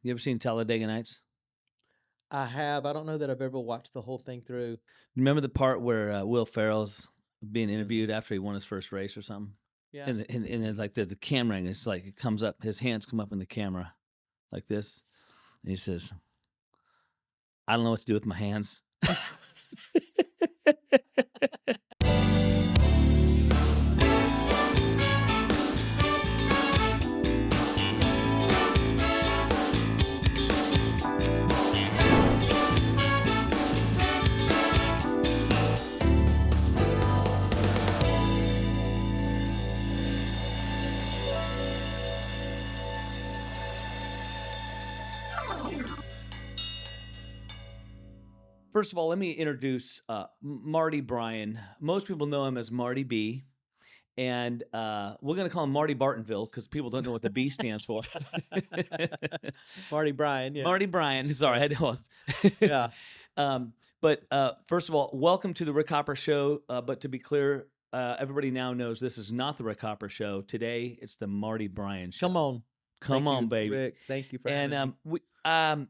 You ever seen Talladega Nights? I have. I don't know that I've ever watched the whole thing through. Remember the part where Will Ferrell's being interviewed Series. after he won his first race or something? Yeah. And then, like the camera angle, it's like it comes up, his hands come up in the camera like this. And he says, I don't know what to do with my hands. First of all, let me introduce Marty Bryan. Most people know him as Marty B. And we're going to call him Marty Bartonville because people don't know what the B stands for. Marty Bryan. Yeah. Marty Bryan. Sorry, I know. Yeah. But first of all, welcome to the Rick Hopper Show. But to be clear, everybody now knows this is not the Rick Hopper Show. Today, it's the Marty Bryan Show. Come on. Come Thank on, you, baby. Rick. Thank you for And having me.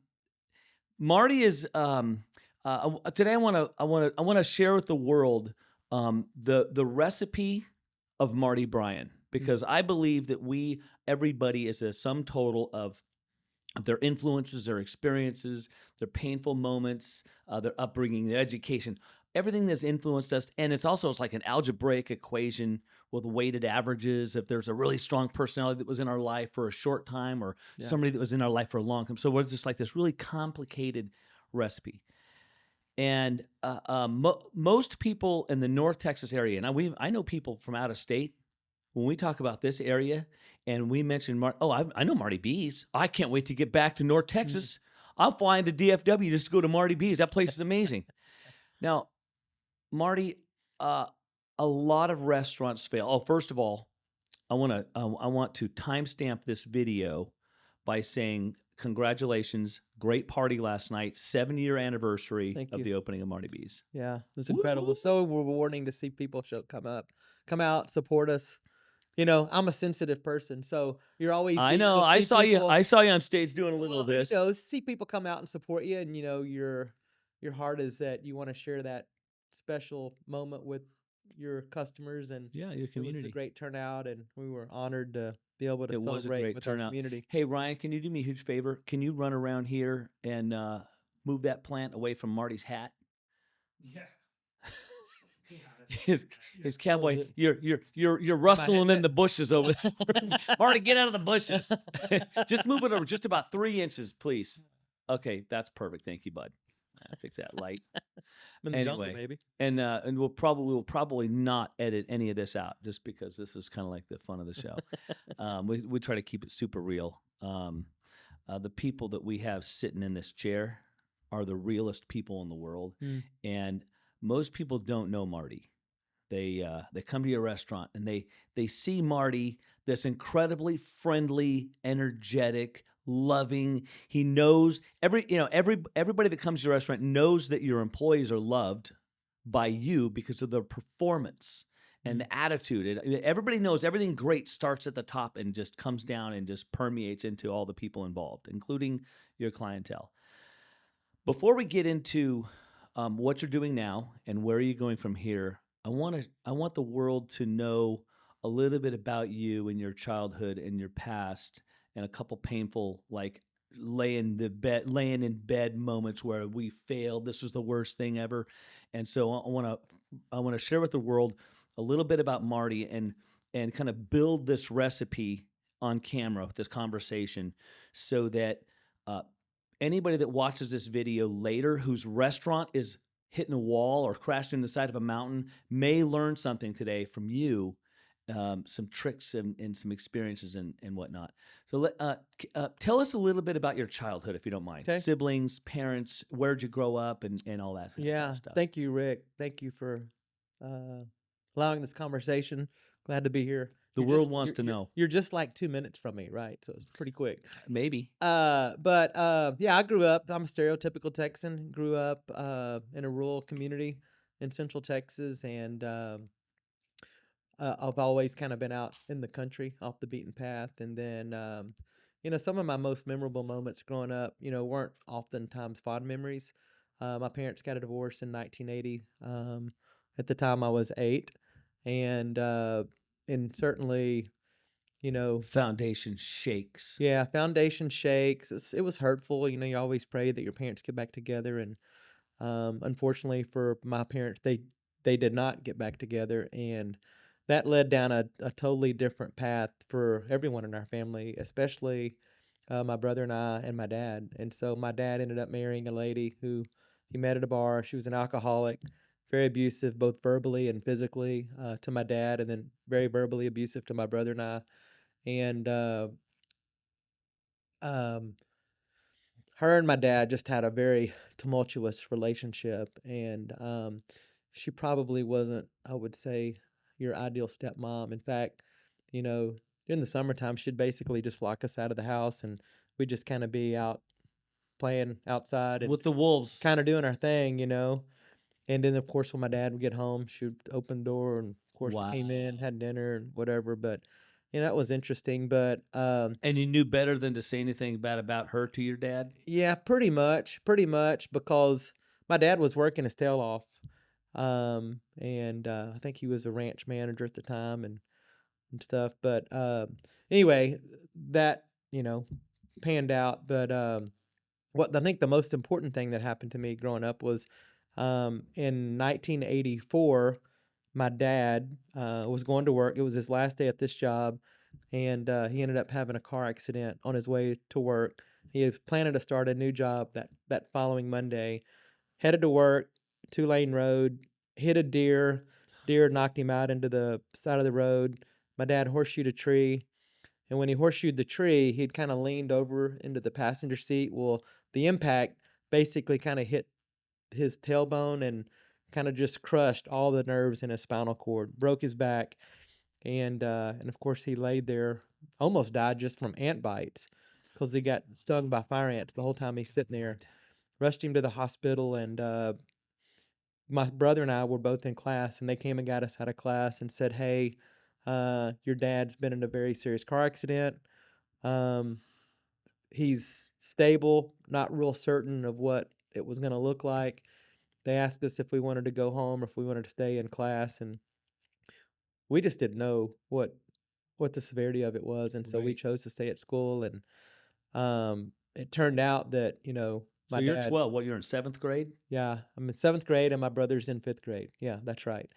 Marty is today. I want to share with the world the recipe of Marty Bryan, because I believe that everybody is a sum total of their influences, their experiences, their painful moments, their upbringing, their education, everything that's influenced us. And it's like an algebraic equation with weighted averages. If there's a really strong personality that was in our life for a short time, or Yeah. somebody that was in our life for a long time. So we're just like this really complicated recipe. And most people in the North Texas area, and I know people from out of state, when we talk about this area and we mention I know Marty B's. I can't wait to get back to North Texas. I'll fly into DFW just to go to Marty B's. That place is amazing. Now, Marty, a lot of restaurants fail. Oh, first of all, I want to timestamp this video by saying congratulations, great party last night, 7-year anniversary Thank of you. the opening of Marty B's. Yeah. It was incredible. So rewarding to see people come out, support us. You know, I'm a sensitive person, so you're always I eager know. to see people. I saw you on stage doing a little of Well, this. see people come out and support you, and your heart is that you want to share that special moment with your customers, and Yeah, your it was a community. great turnout, and we were honored to be able to It was a celebrate great with our turnout. community. Hey, Ryan, can you do me a huge favor? Can you run around here and move that plant away from Marty's hat? Yeah. His cowboy, it? you're rustling in the bushes over there. Marty, get out of the bushes. Just move it over just about 3 inches, please. Okay, that's perfect. Thank you, bud. Fix that light. I'm in the jungle, Anyway, maybe. and we'll probably not edit any of this out, just because this is kind of like the fun of the show. We try to keep it super real. The people that we have sitting in this chair are the realest people in the world, and most people don't know Marty. They come to your restaurant and they see Marty, this incredibly friendly, energetic, loving. He knows everybody that comes to your restaurant knows that your employees are loved by you because of their performance and the attitude. Everybody knows everything great starts at the top and just comes down and just permeates into all the people involved, including your clientele. Before we get into what you're doing now and where are you going from here, I want the world to know a little bit about you and your childhood and your past, and a couple painful, like laying in bed moments where we failed. This was the worst thing ever. And so I want to share with the world a little bit about Marty and kind of build this recipe on camera with this conversation, so that anybody that watches this video later whose restaurant is hitting a wall or crashed in the side of a mountain may learn something today from you, some tricks and some experiences and whatnot. So tell us a little bit about your childhood, if you don't mind. Okay. Siblings, parents, where'd you grow up, and all that kind Yeah. of stuff. Thank you, Rick. Thank you for allowing this conversation. Glad to be here. The world wants to know. You're just like 2 minutes from me, right? So it's pretty quick. Maybe. Yeah, I grew up. I'm a stereotypical Texan. Grew up in a rural community in Central Texas, and I've always kind of been out in the country, off the beaten path. And then Some of my most memorable moments growing up, weren't oftentimes fond memories. My parents got a divorce in 1980. At the time, I was 8, and and certainly, you know, Foundation shakes. yeah, foundation shakes. It was hurtful. You always pray that your parents get back together, and unfortunately for my parents, they did not get back together, and that led down a totally different path for everyone in our family, especially my brother and my dad. And so my dad ended up marrying a lady who he met at a bar. She was an alcoholic, very abusive, both verbally and physically, to my dad, and then very verbally abusive to my brother and I. And um, her and my dad just had a very tumultuous relationship, and she probably wasn't, I would say, your ideal stepmom. In fact, you know during the summertime she'd basically just lock us out of the house, and we'd just kind of be out playing outside and With the wolves. kind of doing our thing. And then of course when my dad would get home, she would open the door, and of course we Wow. came in, had dinner and whatever. But that was interesting. But And you knew better than to say anything bad about her to your dad? yeah, pretty much, because my dad was working his tail off, and I think he was a ranch manager at the time, and stuff. But anyway, that panned out. But what I think the most important thing that happened to me growing up was in 1984. My dad was going to work. It was his last day at this job, and he ended up having a car accident on his way to work. He was planning to start a new job that following Monday. Headed to work, 2-lane road, hit a deer. Deer knocked him out into the side of the road. My dad horseshoed a tree, and when he horseshoed the tree, he'd kind of leaned over into the passenger seat. Well, the impact basically kind of hit his tailbone and kind of just crushed all the nerves in his spinal cord, broke his back, and of course he laid there, almost died just from ant bites, because he got stung by fire ants the whole time he's sitting there. God. Rushed him to the hospital, and my brother and I were both in class, and they came and got us out of class and said, "Hey, your dad's been in a very serious car accident. Um, he's stable, not real certain of what it was going to look like." They asked us if we wanted to go home or if we wanted to stay in class, and we just didn't know what the severity of it was, and so we Right. chose to stay at school. And it turned out that So my you're dad. 12. What, you're in 7th grade? Yeah, I'm in 7th grade and my brother's in 5th grade. Yeah, that's right.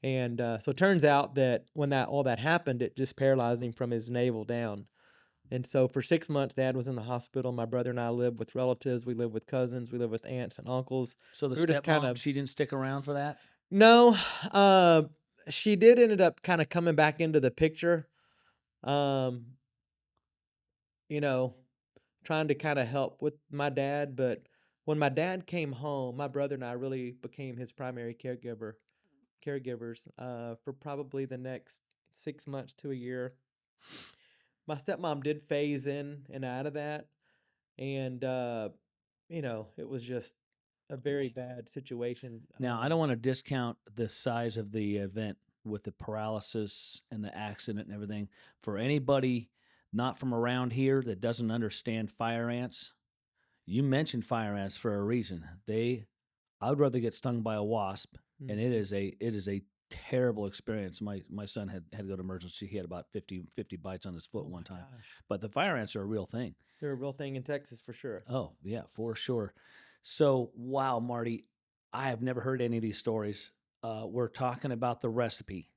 And so it turns out that when that all that happened, it just paralyzed him from his navel down. And so for 6 months, Dad was in the hospital. My brother and I lived with relatives. We lived with cousins. We lived with aunts and uncles. So the We were just kind stepmom, of she didn't stick around for that? no. Uh, she did ended up kind of coming back into the picture. Um, you know, trying to kind of help with my dad. But when my dad came home, my brother and I really became his primary caregivers for probably the next 6 months to a year. My stepmom did phase in and out of that, and it was just a very bad situation. Now, I don't want to discount the size of the event with the paralysis and the accident and everything. For anybody not from around here that doesn't understand fire ants, you mentioned fire ants for a reason. I would rather get stung by a wasp, and Mhm. it is a terrible experience. My son had to go to emergency. He had about 50 bites on his foot Oh one my time. gosh, But the fire ants are a real thing. they're a real thing in Texas for sure. Oh, yeah, for sure. So, wow, Marty, I have never heard any of these stories. We're talking about the recipe,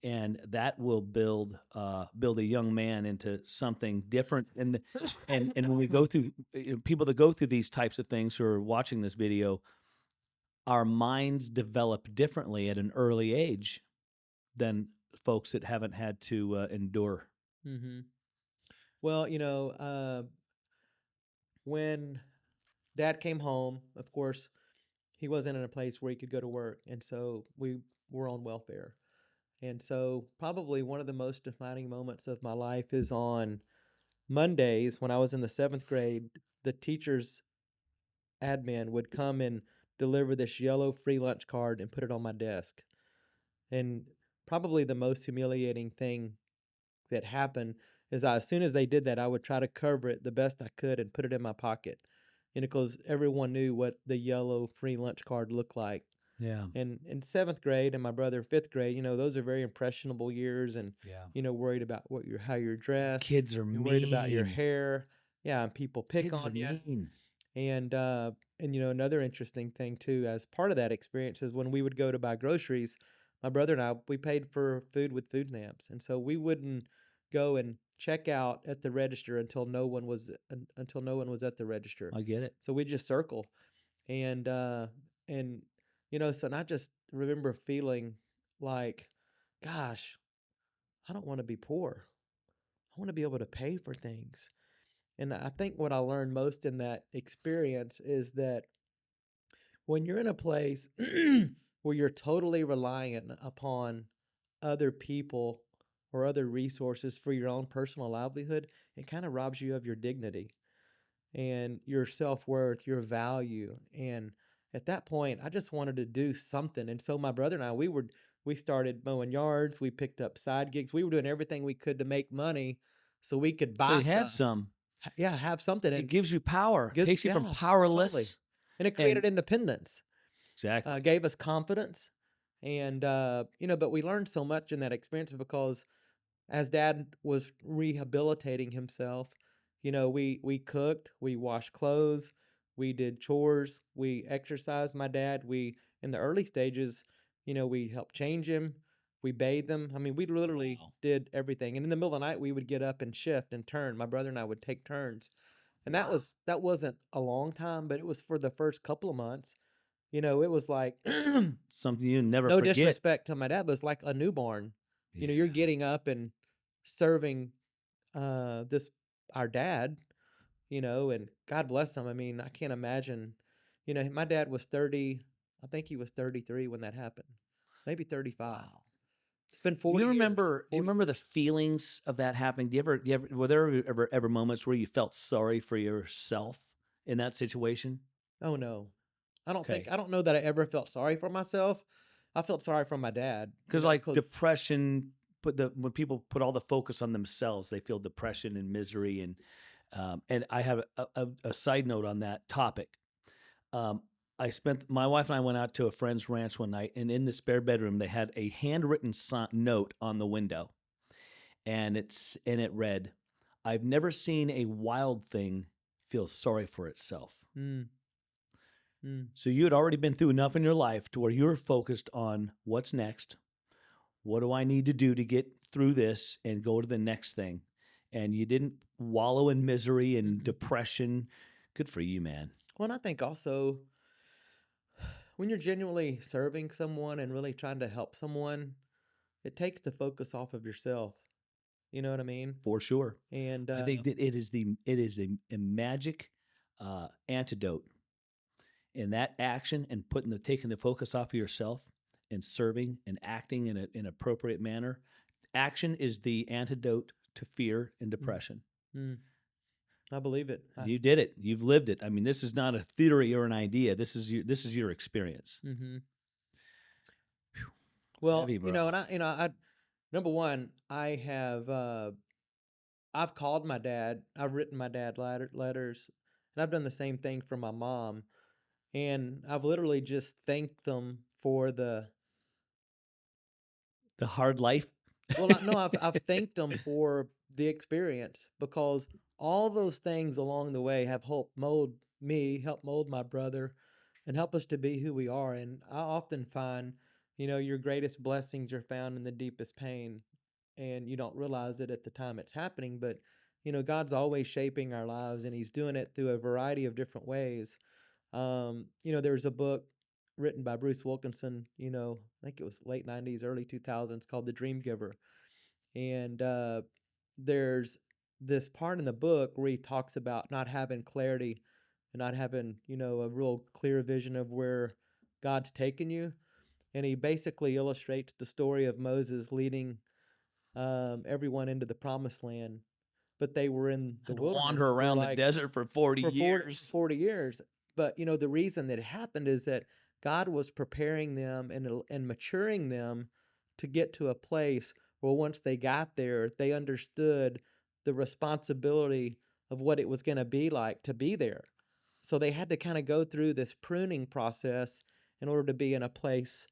and that will build a young man into something different. And when we go through people that go through these types of things who are watching this video, our minds develop differently at an early age than folks that haven't had to endure. Hmm. Well, when Dad came home, of course, he wasn't in a place where he could go to work, and so we were on welfare. And so, probably one of the most defining moments of my life is on Mondays when I was in the 7th grade. The teacher's admin would come and deliver this yellow free lunch card and put it on my desk. And probably the most humiliating thing that happened. is as soon as they did that, I would try to cover it the best I could and put it in my pocket. And because everyone knew what the yellow free lunch card looked like. Yeah. And in seventh grade and my brother fifth grade, those are very impressionable years, and Yeah. worried about how you're dressed. Kids are You're worried about your mean. hair. Yeah, and people pick Kids are on you. mean. And another interesting thing too, as part of that experience, is when we would go to buy groceries, my brother and I, we paid for food with food stamps, and so we wouldn't go and check out at the register until no one was at the register. I get it. So we just circle, and and so, and I just remember feeling like, gosh, I don't want to be poor. I want to be able to pay for things. And I think what I learned most in that experience is that when you're in a place where you're totally reliant upon other people or other resources for your own personal livelihood, it kind of robs you of your dignity and your self-worth, your value. And at that point, I just wanted to do something. And so my brother and I, we started mowing yards, we picked up side gigs, we were doing everything we could to make money so we could So buy you had stuff. some. Yeah, have something. It And gives you power. Takes you from yeah, totally. powerless And it and created independence, exactly. gave us confidence. And, but we learned so much in that experience because as dad was rehabilitating himself, we cooked, we washed clothes, we did chores, we exercised my dad. We in the early stages, we helped change him, we bathed him. I mean, we literally Wow. did everything. And in the middle of the night, we would get up and shift and turn. My brother and I would take turns. And that wasn't a long time, but it was for the first couple of months. It was like Something you never no forget. disrespect to my dad, but it's like a newborn. You're Yeah. getting up and serving this our dad, and God bless him. I mean, I can't imagine. My dad was 30. I think he was 33 when that happened. Maybe 35. Wow. It's been Do 40 you years. remember? Do you 40 remember the years. feelings of that happening? Were there ever moments where you felt sorry for yourself in that situation? Oh no. Okay, I don't know that I ever felt sorry for myself. I felt sorry for my dad, because like cuz depression, when people put all the focus on themselves, they feel depression and misery. And I have a side note on that topic. Um, my wife and I went out to a friend's ranch one night, and in the spare bedroom, they had a handwritten note on the window, and it read, "I've never seen a wild thing feel sorry for itself." mm, mm, So you had already been through enough in your life to where you were focused on what's next. What do I need to do to get through this and go to the next thing? And you didn't wallow in misery and mm-mm. depression. Good for you, man. Well, and I think also when you're genuinely serving someone and really trying to help someone, it takes the focus off of yourself. You know what I mean? For sure. And I think that it is a magic antidote in that action and taking the focus off of yourself and serving and acting in an appropriate manner. Action is the antidote to fear and mm, depression. mm, I believe it. You did it. You've lived it. I mean, this is not a theory or an idea. This is your experience. Mm-hmm. Well, Heavy, bro. I number one, I've called my dad. I've written my dad letters, and I've done the same thing for my mom. And I've literally just thanked them for the The hard life. well, no, I've thanked them for the experience because all those things along the way have helped mold me, help mold my brother, and help us to be who we are. And I often find, your greatest blessings are found in the deepest pain, and you don't realize it at the time it's happening. But God's always shaping our lives, and He's doing it through a variety of different ways. There's a book written by Bruce Wilkinson, I think it was late 90s, early 2000s, called The Dream Giver. And there's this part in the book where he talks about not having clarity and not having, a real clear vision of where God's taken you. And he basically illustrates the story of Moses leading everyone into the promised land, but they were in the Had to wander wilderness for around the like desert for 40 for years. 40 years. But the reason that it happened is that God was preparing them and maturing them to get to a place where once they got there, they understood the responsibility of what it was going to be like to be there. So they had to kind of go through this pruning process in order to be in a place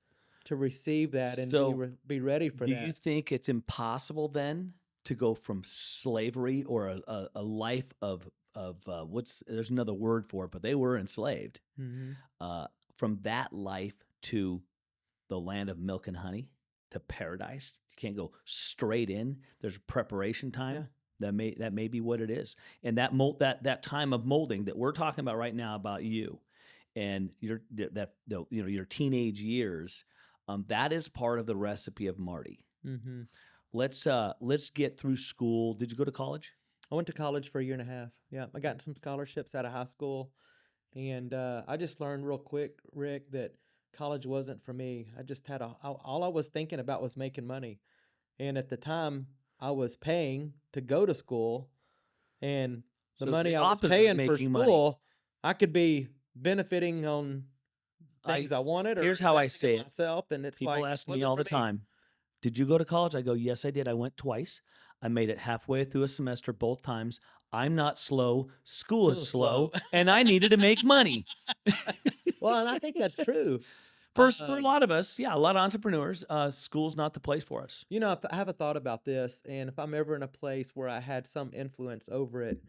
to receive that and So, be ready for do you that. think it's impossible then to go from slavery or a life of what's there's another word for it, but they were enslaved, Hmm. uh, from that life to the land of milk and honey, to paradise? You can't go straight in. There's a preparation Yeah. time. That may be what it is, and that time of molding that we're talking about right now about you and your teenage years. That is part of the recipe of Marty. Hmm. Let's get through school. Did you go to college? I went to college for a year and a half. Yeah, I got some scholarships out of high school, and I just learned real quick, Rick, that college wasn't for me. I just had all I was thinking about was making money, and at the time, I was paying to go to school, and the So it's money the I was opposite of paying for making money. school, I could be benefiting on I things I wanted or Here's how I investing in say it. myself, and it's People like ask me wasn't all for the me. time, "Did you go to college?" I go, "Yes, I did. I went twice. I made it halfway through a semester both times. I'm not slow. School is School is slow. slow, and I needed to make money." Well, and I think that's true. For a lot of us, yeah, a lot of entrepreneurs, school's not the place for us. If I have a thought about this, and if I'm ever in a place where I had some influence over it,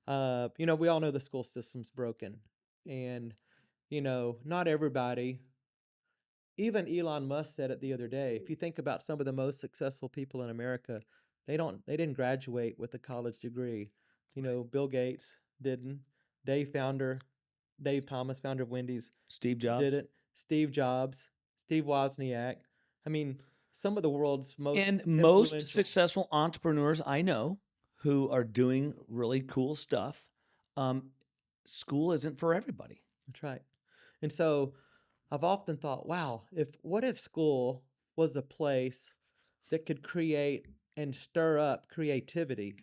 we all know the school system's broken, and not everybody. Even Elon Musk said it the other day. If you think about some of the most successful people in America, they didn't graduate with a college degree. Bill Gates didn't. Dave founder, Dave Thomas, founder of Wendy's, Steve Jobs. didn't. Steve Jobs, Steve Wozniak. I mean, some of the world's most And most influential. successful entrepreneurs I know who are doing really cool stuff, um, school isn't for everybody. That's right. And so I've often thought, wow, what if school was a place that could create and stir up creativity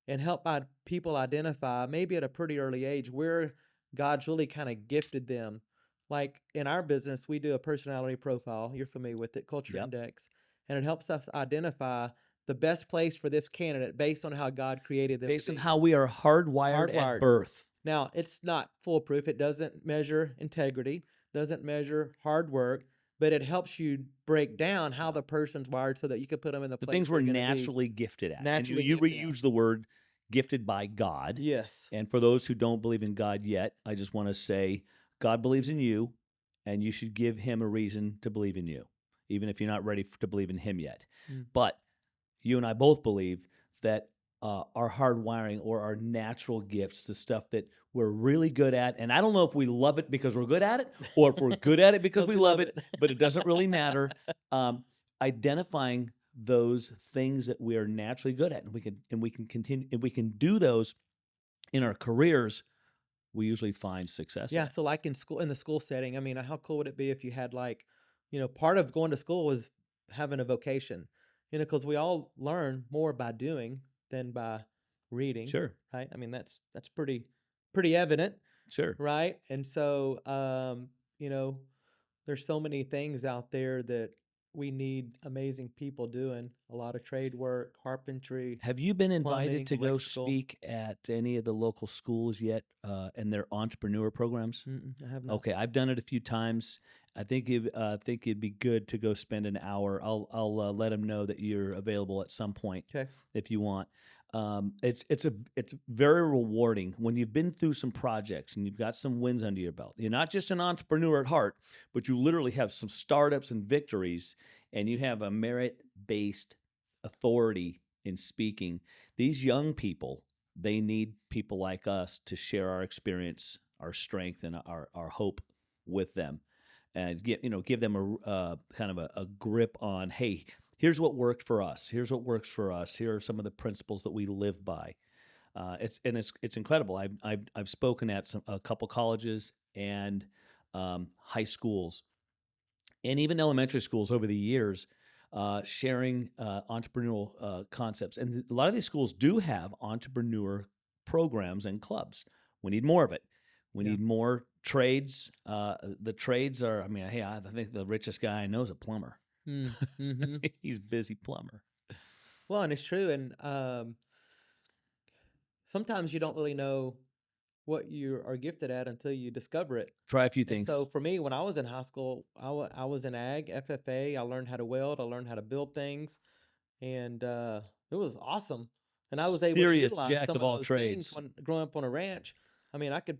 and help people identify, maybe at a pretty early age, where God's really kind of gifted them. Like in our business, we do a personality profile. You're familiar with it, Culture Yep. Index, and it helps us identify the best place for this candidate based on how God created them to Based on be. how we are hardwired at Hardwired. birth. Now, it's not foolproof. It doesn't measure integrity, doesn't measure hard work, but it helps you break down how the person's wired so that you can put them in the The place things where we're you're going to be naturally gifted at. And naturally you gifted at. reuse the word gifted by God. Yes. And for those who don't believe in God yet, I just want to say God believes in you, and you should give him a reason to believe in you, even if you're not ready to believe in him yet. Mm. But you and I both believe that our hard wiring or our natural gifts, the stuff that we're really good at, and I don't know if we love it because we're good at it or if we're good at it because we love it, but it doesn't really matter. Um, Identifying those things that we are naturally good at, and we can continue, and we can do those in our careers. We usually find success Yeah, at. so like in the school setting, I mean, how cool would it be if you had like, part of going to school was having a vocation, because we all learn more by doing than by reading, Sure, right? I mean, that's pretty evident, sure. right? And so, you know, there's so many things out there that we need amazing people doing. A lot of trade work, carpentry, Have you been invited plumbing, to go electrical. speak at any of the local schools yet, in their entrepreneur programs? Mm-mm, I have not. Okay, I've done it a few times. I think it'd be good to go spend an hour. I'll let them know that you're available at some point Okay. if you want. It's very rewarding when you've been through some projects and you've got some wins under your belt. You're not just an entrepreneur at heart, but you literally have some startups and victories, and you have a merit-based authority in speaking. These young people, they need people like us to share our experience, our strength, and our hope with them, and give them a kind of a grip on, hey, here's what worked for us. Here's what works for us. Here are some of the principles that we live by. It's incredible. I've spoken at a couple colleges and high schools and even elementary schools over the years, sharing entrepreneurial concepts. And a lot of these schools do have entrepreneur programs and clubs. We need more of it. We Yeah. need more trades. The trades are, I mean, hey, I think the richest guy I know is a plumber. Mm-hmm. He's a busy plumber. Well, and it's true, and sometimes you don't really know what you are gifted at until you discover it. Try a few And things. so for me, when I was in high school, I was in ag, FFA. I learned how to weld. I learned how to build things, and it was awesome. And I was able to Serious utilize jack some of of all those things trades. when growing up on a ranch. I mean, I could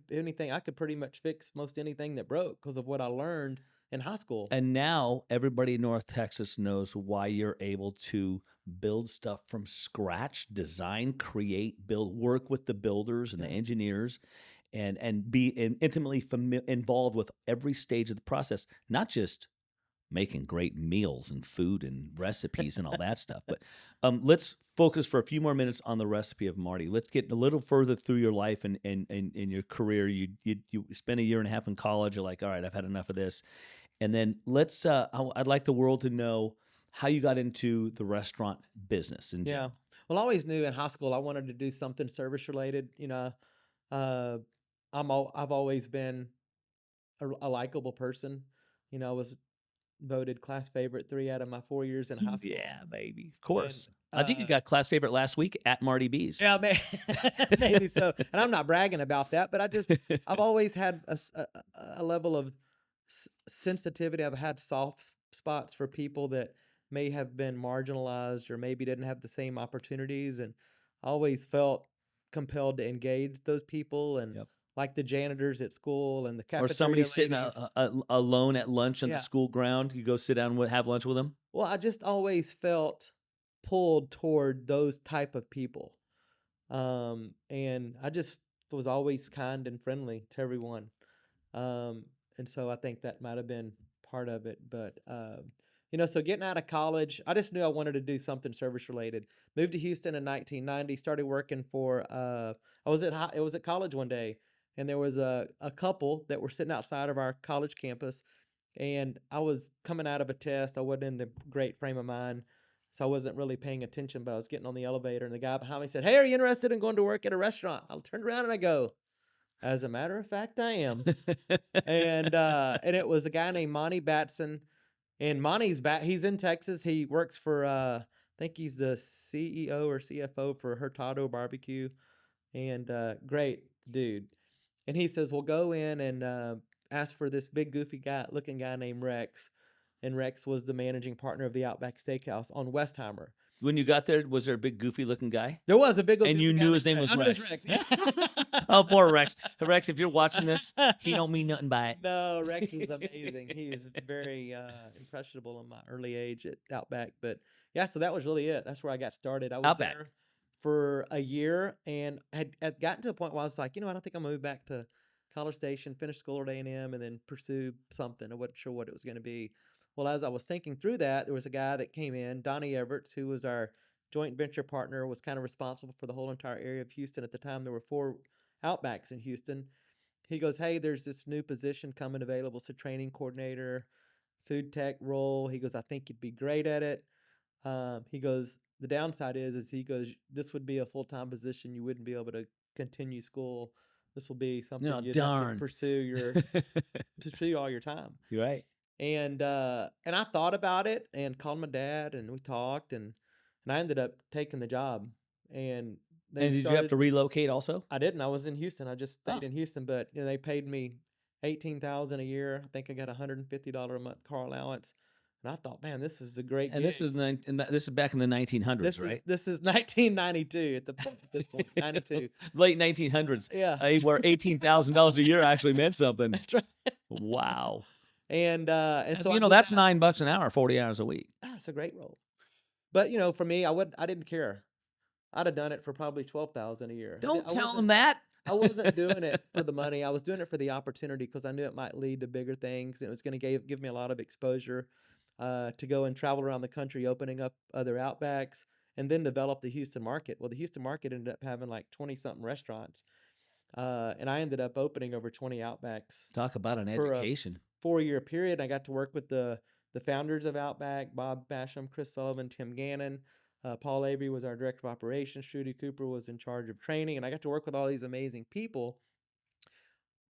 pretty much fix most anything that broke because of what I learned in high school. And now everybody in North Texas knows why you're able to build stuff from scratch, design, create, build, work with the builders and the Yeah. engineers, and be intimately involved with every stage of the process, not just making great meals and food and recipes and all that stuff. But let's focus for a few more minutes on the recipe of Marty. Let's get a little further through your life and in your career. You spent a year and a half in college. You're like, all right, I've had enough of this. And then I'd like the world to know how you got into the restaurant business in Yeah. general. Well, I always knew in high school I wanted to do something service related. Uh, I've always been a likable person. I was voted class favorite 3 out of my 4 years in high school, Yeah, baby. Of and course. I think you got class favorite last week at Marty B's. yeah, maybe so. And I'm not bragging about that, but I've always had a level of sensitivity. I've had soft spots for people that may have been marginalized or maybe didn't have the same opportunities, and I always felt compelled to engage those people and Yep. like the janitors at school and the Or somebody cafeteria sitting ladies. alone at lunch on the Yeah. school ground. You go sit down and have lunch with them. Well, I just always felt pulled toward those type of people. And I just was always kind and friendly to everyone. Um, and so I think that might have been part of it. But so getting out of college, I just knew I wanted to do something service related. Moved to Houston in 1990. Started working for. It was at college one day, and there was a couple that were sitting outside of our college campus, and I was coming out of a test. I wasn't in the great frame of mind, so I wasn't really paying attention. But I was getting on the elevator, and the guy behind me said, "Hey, are you interested in going to work at a restaurant?" I turned around and I go, "As a matter of fact, I am." And it was a guy named Monty Batson, and Monty's back. He's in Texas. He works for I think he's the CEO or CFO for Hurtado Barbecue, and great dude. And he says, "Well, go in and ask for this big goofy looking guy named Rex." And Rex was the managing partner of the Outback Steakhouse on Westheimer. When you got there, was there a big goofy looking guy? There was a big old And you goofy guy knew named his name Rex. was I knew it Rex. was Rex. Oh, poor Rex. Rex, if you're watching this, he don't mean nothing by it. No, Rex is amazing. He was very impressionable in my early age at Outback. But yeah, so that was really it. That's where I got started. I was Outback. there for a year and had gotten to a point where I was like, I don't think I'm gonna move back to College Station, finish school at A&M, and then pursue something. I wasn't sure what it was gonna be. Well, as I was thinking through that, there was a guy that came in, Donnie Everts, who was our joint venture partner, was kind of responsible for the whole entire area of Houston. At the time, there were 4 Outbacks in Houston. He goes, "Hey, there's this new position coming available. It's a training coordinator, food tech role." He goes, "I think you'd be great at it." He goes, "The downside is he goes, this would be a full-time position. You wouldn't be able to continue school. This will be something No, you'd have to darn. pursue all your time." You're right. And I thought about it and called my dad and we talked, and I ended up taking the job. And they And did you have started to relocate also? I didn't. I was in Houston. I just Oh. stayed in Houston, but they paid me 18,000 a year. I think I got $150 a month car allowance, and I thought, man, this is a great And this gig. is this is back in the 1900s, right? This is 1992 at this point, 92. Late 1900s, Yeah, where $18,000 a year actually meant something. that's right. Wow. And so I moved That's out. $9 an hour, 40 hours a week. It's a great role, but for me, I didn't care. I'd have done it for probably 12,000 a year. Don't I tell wasn't them that. I wasn't doing it for the money. I was doing it for the opportunity because I knew it might lead to bigger things. It was going to give me a lot of exposure to go and travel around the country, opening up other Outbacks, and then develop the Houston market. Well, the Houston market ended up having like 20 something restaurants, and I ended up opening over 20 Outbacks Talk about an for a education. 4 year period. I got to work with the founders of Outback, Bob Basham, Chris Sullivan, Tim Gannon. Paul Avery was our director of operations. Trudy Cooper was in charge of training, and I got to work with all these amazing people.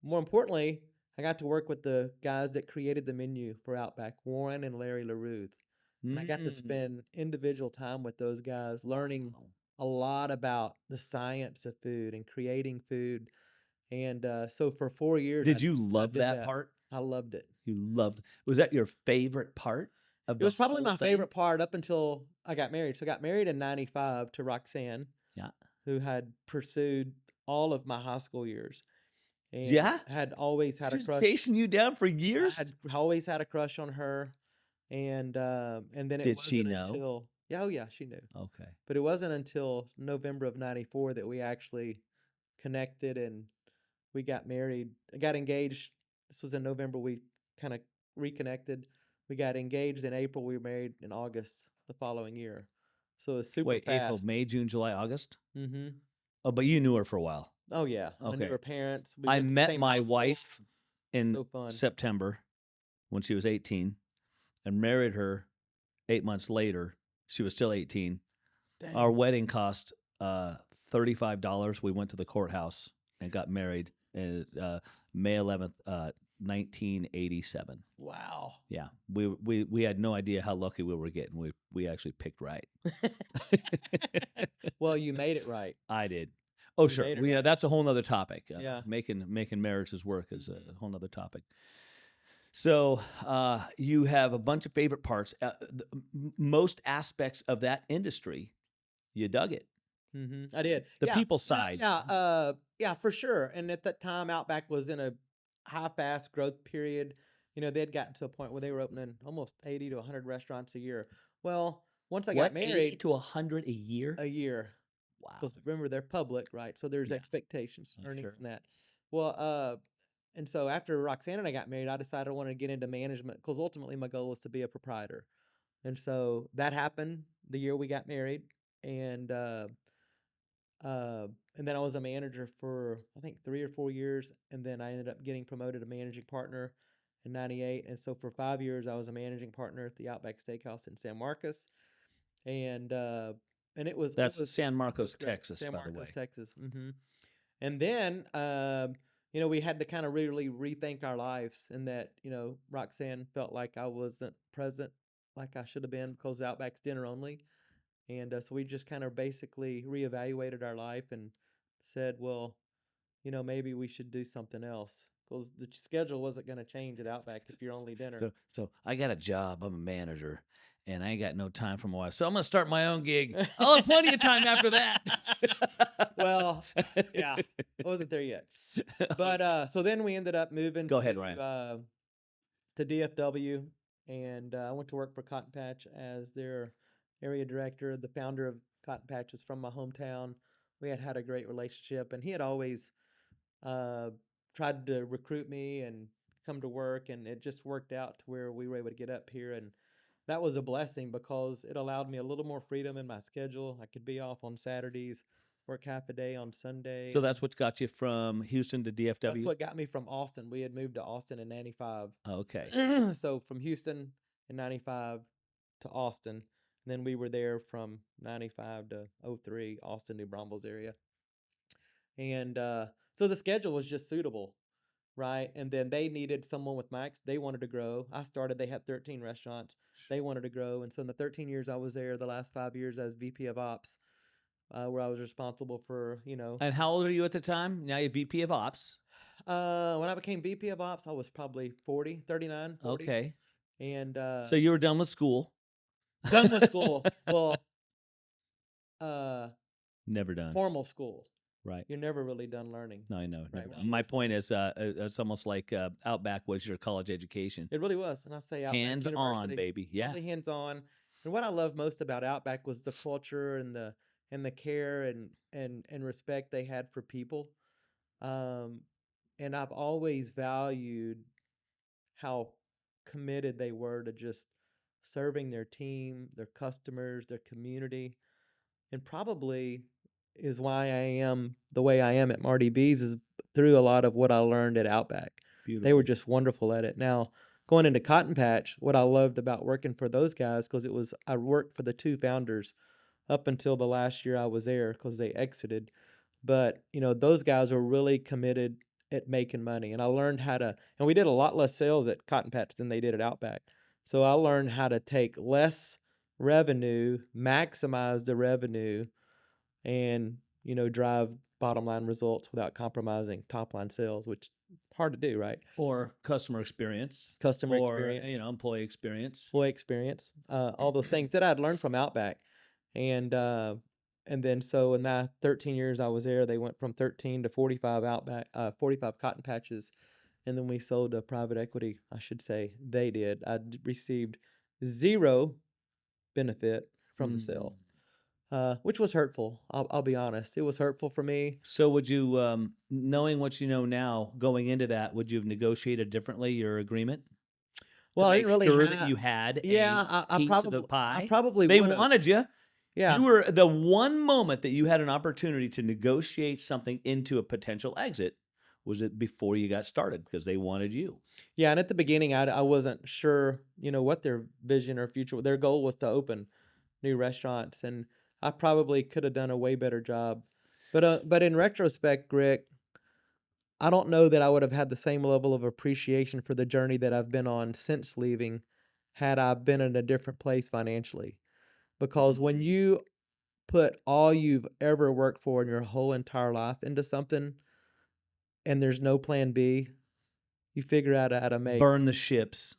More importantly, I got to work with the guys that created the menu for Outback, Warren and Larry LaRuth. And I got to Mm. spend individual time with those guys, learning Wow. a lot about the science of food and creating food. And so for 4 years, Did you I love did that that. part? I loved it. You loved Was that your favorite part of It the was probably whole my thing? favorite part up until I got married. So I got married in '95 to Roxanne, Yeah. who had pursued all of my high school years and Yeah? had always had She a was crush. chasing you down for I years? had always had a crush on her, and then it Did she wasn't know? until yeah, oh yeah, she knew. Okay. But it wasn't until November of '94 that we actually connected and we got married. I got engaged. This was in November. We kind of reconnected. We got engaged in April. We were married in August the following year. So it was super Wait, April, fast. May, June, July, August? Mm-hmm. Oh, but you knew her for a while. Oh yeah, I knew Okay. her parents. We I went to the met same my high school. wife in So fun. September when she was 18 and married her 8 months later. She was still 18. Our Dang. wedding cost $35. We went to the courthouse and got married May 11th, 1987. Wow. Yeah, we had no idea how lucky we were getting. We actually picked right. Well, you made it right. I did. Oh, You sure. made it Well, right. that's a whole nother topic. Yeah. Making marriages work is Mhm. a whole nother topic. So you have a bunch of favorite parts. Most aspects of that industry, you dug it. I did. The Yeah. people side. Yeah, for sure. And at that time, Outback was in a high fast growth period. You know, they had gotten to a point where they were opening almost 80 to 100 restaurants a year. Well, once I got What, 80 married, to 100 a year? a year, Wow. because remember they're public, right? So there's Yeah, expectations, earnings, sure. and that. Well, and so after Roxanne and I got married, I decided I wanted to get into management because ultimately my goal was to be a proprietor. And so that happened the year we got married, and uh, and then I was a manager for I think 3 or 4 years, and then I ended up getting promoted to managing partner in '98. And so for 5 years, I was a managing partner at the Outback Steakhouse in San Marcos, and uh, and it That's was San it was Marcos, great, Texas, San by the Marcos, way. Texas. And then you know, we had to kind of really rethink our lives, and that you know Roxanne felt like I wasn't present like I should have been because Outback's dinner only. And so we just kind of basically reevaluated our life and said, well, you know, maybe we should do something else because the schedule wasn't going to change at Outback if you're only dinner. So I got a job. I'm a manager, and I ain't got no time for my wife. So I'm gonna start my own gig. I'll have plenty of time after that. Well, yeah, I wasn't there yet. But so then we ended up moving Go ahead, Ryan. to DFW, and I went to work for Cotton Patch as their area director. The founder of Cotton Patch was from my hometown. We had a great relationship, and he had always uh, tried to recruit me and come to work, and it just worked out to where we were able to get up here, and that was a blessing because it allowed me a little more freedom in my schedule. I could be off on Saturdays, work half a day on Sunday, So and that's what got you from Houston to that's DFW. what got me from Austin. We had moved to Austin in '95. Okay. So from Houston in '95 to Austin, and then we were there from '95 to '03, Austin, New Braunfels area. And so the schedule was just suitable, right? And then they needed someone with max. They wanted to grow. I started, they had 13 restaurants. They wanted to grow. And so in the 13 years I was there, the last 5 years as VP of Ops, where I was responsible for, you know, And how old are you at the time? Now you're VP of Ops. when I became VP of Ops, I was probably 40, 39, 40. Okay. And So you were done with school. done with school. Well, uh, Never done. formal school. Right. You're never really done learning, No, I know. right? Never When done. you go My to school. point is, it's almost like Outback was your college education. It really was. And I say Outback Hands on, University, baby. Yeah. really hands on. And what I love most about Outback was the culture and the care and respect they had for people. Um, and I've always valued how committed they were to just serving their team, their customers, their community, and probably is why I am the way I am at Marty B's is through a lot of what I learned at Outback. They were Beautiful. just wonderful at it. Now, going into Cotton Patch, what I loved about working for those guys because it was I worked for the two founders up until the last year I was there because they exited. But you know, those guys were really committed at making money, and I learned how to. And we did a lot less sales at Cotton Patch than they did at Outback, so I learned how to take less revenue, maximize the revenue, and, drive bottom line results without compromising top line sales, which hard to do, right? Or customer experience, Customer or experience, employee experience. employee experience, all those things that I'd learned from Outback. And and then so in that 13 years I was there, they went from 13 to 45 Outback, 45 cotton patches, and then we sold to private equity. I should say they did. Received zero benefit from the Mm. sale, which was hurtful. I'll be honest, it was hurtful for me. So would you, knowing what you know now, going into that, would you have negotiated differently your agreement to Well, I make didn't really sure that have. you had Yeah, a piece of the I pie? probably They would have. wanted you. Yeah. You were the one moment that you had an opportunity to negotiate something into a potential exit was it before you got started because they wanted you. Yeah, and at the beginning, I wasn't sure, what their vision or future. Their goal was to open new restaurants, and I probably could have done a way better job. But in retrospect, Rick, I don't know that I would have had the same level of appreciation for the journey that I've been on since leaving, had I been in a different place financially. Because when Mm. you put all you've ever worked for in your whole entire life into something, and there's no plan B, you figure out how to make Burn the ships.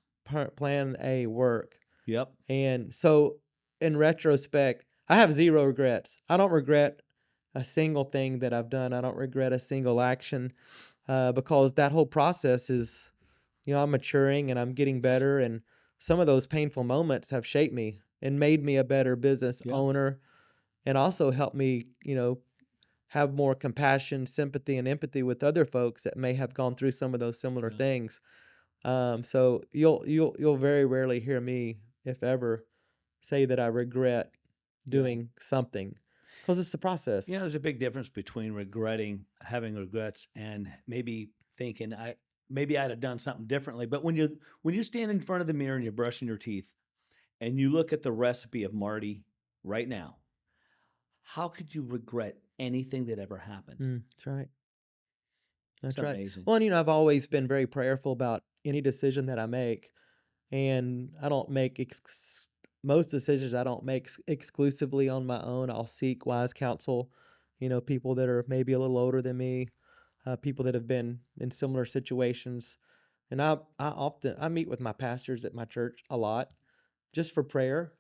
plan A work. Yep. And so, in retrospect, I have zero regrets. I don't regret a single thing that I've done. I don't regret a single action, because that whole process is, I'm maturing and I'm getting better. And some of those painful moments have shaped me and made me a better business Yeah. owner, and also helped me, have more compassion, sympathy, and empathy with other folks that may have gone through some of those similar Yeah. things. So you'll very rarely hear me, if ever, say that I regret Yeah. doing something, because it's the process. There's a big difference between having regrets, and maybe thinking maybe I'd have done something differently. But when you stand in front of the mirror and you're brushing your teeth and you look at the recipe of Marty right now, how could you regret anything that ever happened? That's right. It's That's right. amazing. Well, and, I've always been very prayerful about any decision that I make, and I don't make most decisions I don't make exclusively on my own. I'll seek wise counsel, people that are maybe a little older than me, people that have been in similar situations. And I meet with my pastors at my church a lot just for prayer.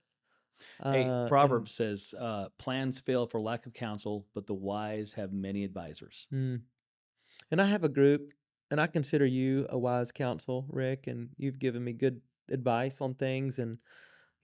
Hey, And Proverbs says, plans fail for lack of counsel, but the wise have many advisors. mm, and I have a group, and I consider you a wise counsel, Rick, and you've given me good advice on things. And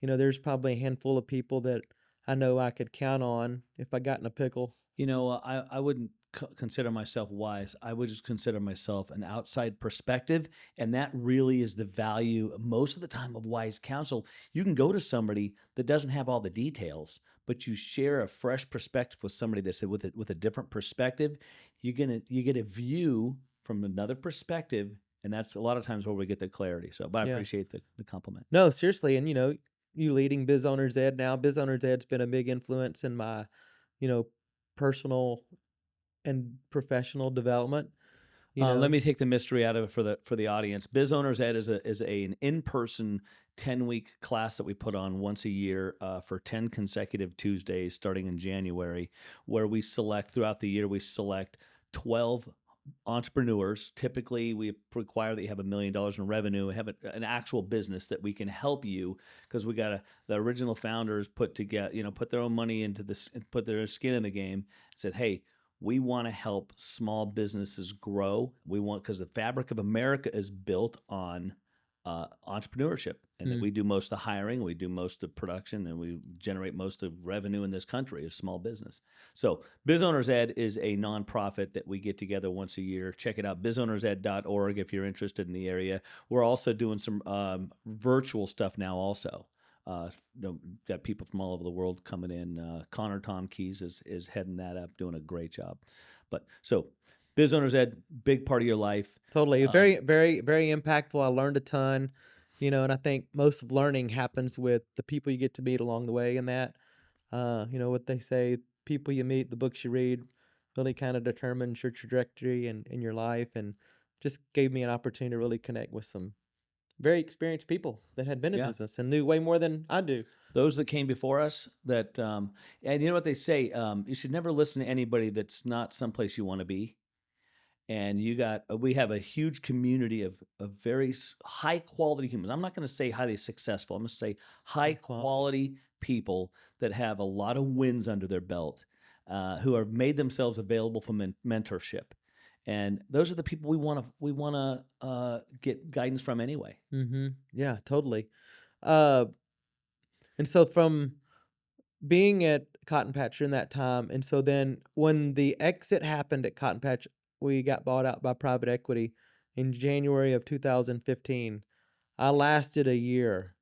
there's probably a handful of people that I know I could count on if I got in a pickle. I wouldn't consider myself wise. I would just consider myself an outside perspective. And that really is the value most of the time of wise counsel. You can go to somebody that doesn't have all the details, but you share a fresh perspective with somebody that's with a different perspective. You get a view from another perspective. And that's a lot of times where we get the clarity. But I Yeah. appreciate the compliment. No, seriously, and you leading Biz Owners Ed now. Biz Owners Ed's been a big influence in my, you know, personal and professional development. You Let know. me take the mystery out of it for the audience. Biz Owners Ed an in person 10-week class that we put on once a year for 10 consecutive Tuesdays starting in January, where we select throughout the year 12 entrepreneurs. Typically, we require that you have $1 million in revenue and have an actual business that we can help you because the original founders put together, put their own money into this and put their skin in the game. Said, hey, we want to help small businesses grow. Because the fabric of America is built on entrepreneurship, and that Mm, we do most of the hiring, we do most of production, and we generate most of revenue in this country as small business. So, Biz Owners Ed is a nonprofit that we get together once a year. Check it out, bizownersed.org if you're interested in the area. We're also doing some virtual stuff now, also. Got people from all over the world coming in. Connor Tom Keys is heading that up, doing a great job. But so, Biz Owners Ed, big part of your life. totally. Um, Very, very, very impactful. I learned a ton, and I think most of learning happens with the people you get to meet along the way. In that, what they say, people you meet, the books you read, really kind of determines your trajectory and in your life, and just gave me an opportunity to really connect with some very experienced people that had been in Yeah. business and knew way more than I do. Those that came before us that, and you know what they say, you should never listen to anybody that's not someplace you want to be. And we have a huge community of very high quality humans. I'm not going to say highly successful. I'm going to say high High quality. quality people that have a lot of wins under their belt, who have made themselves available for mentorship. And those are the people we want to get guidance from anyway. Yeah, totally. Uh, and so from being at Cotton Patch during that time, and so then when the exit happened at Cotton Patch, we got bought out by private equity in January of 2015. I lasted a year.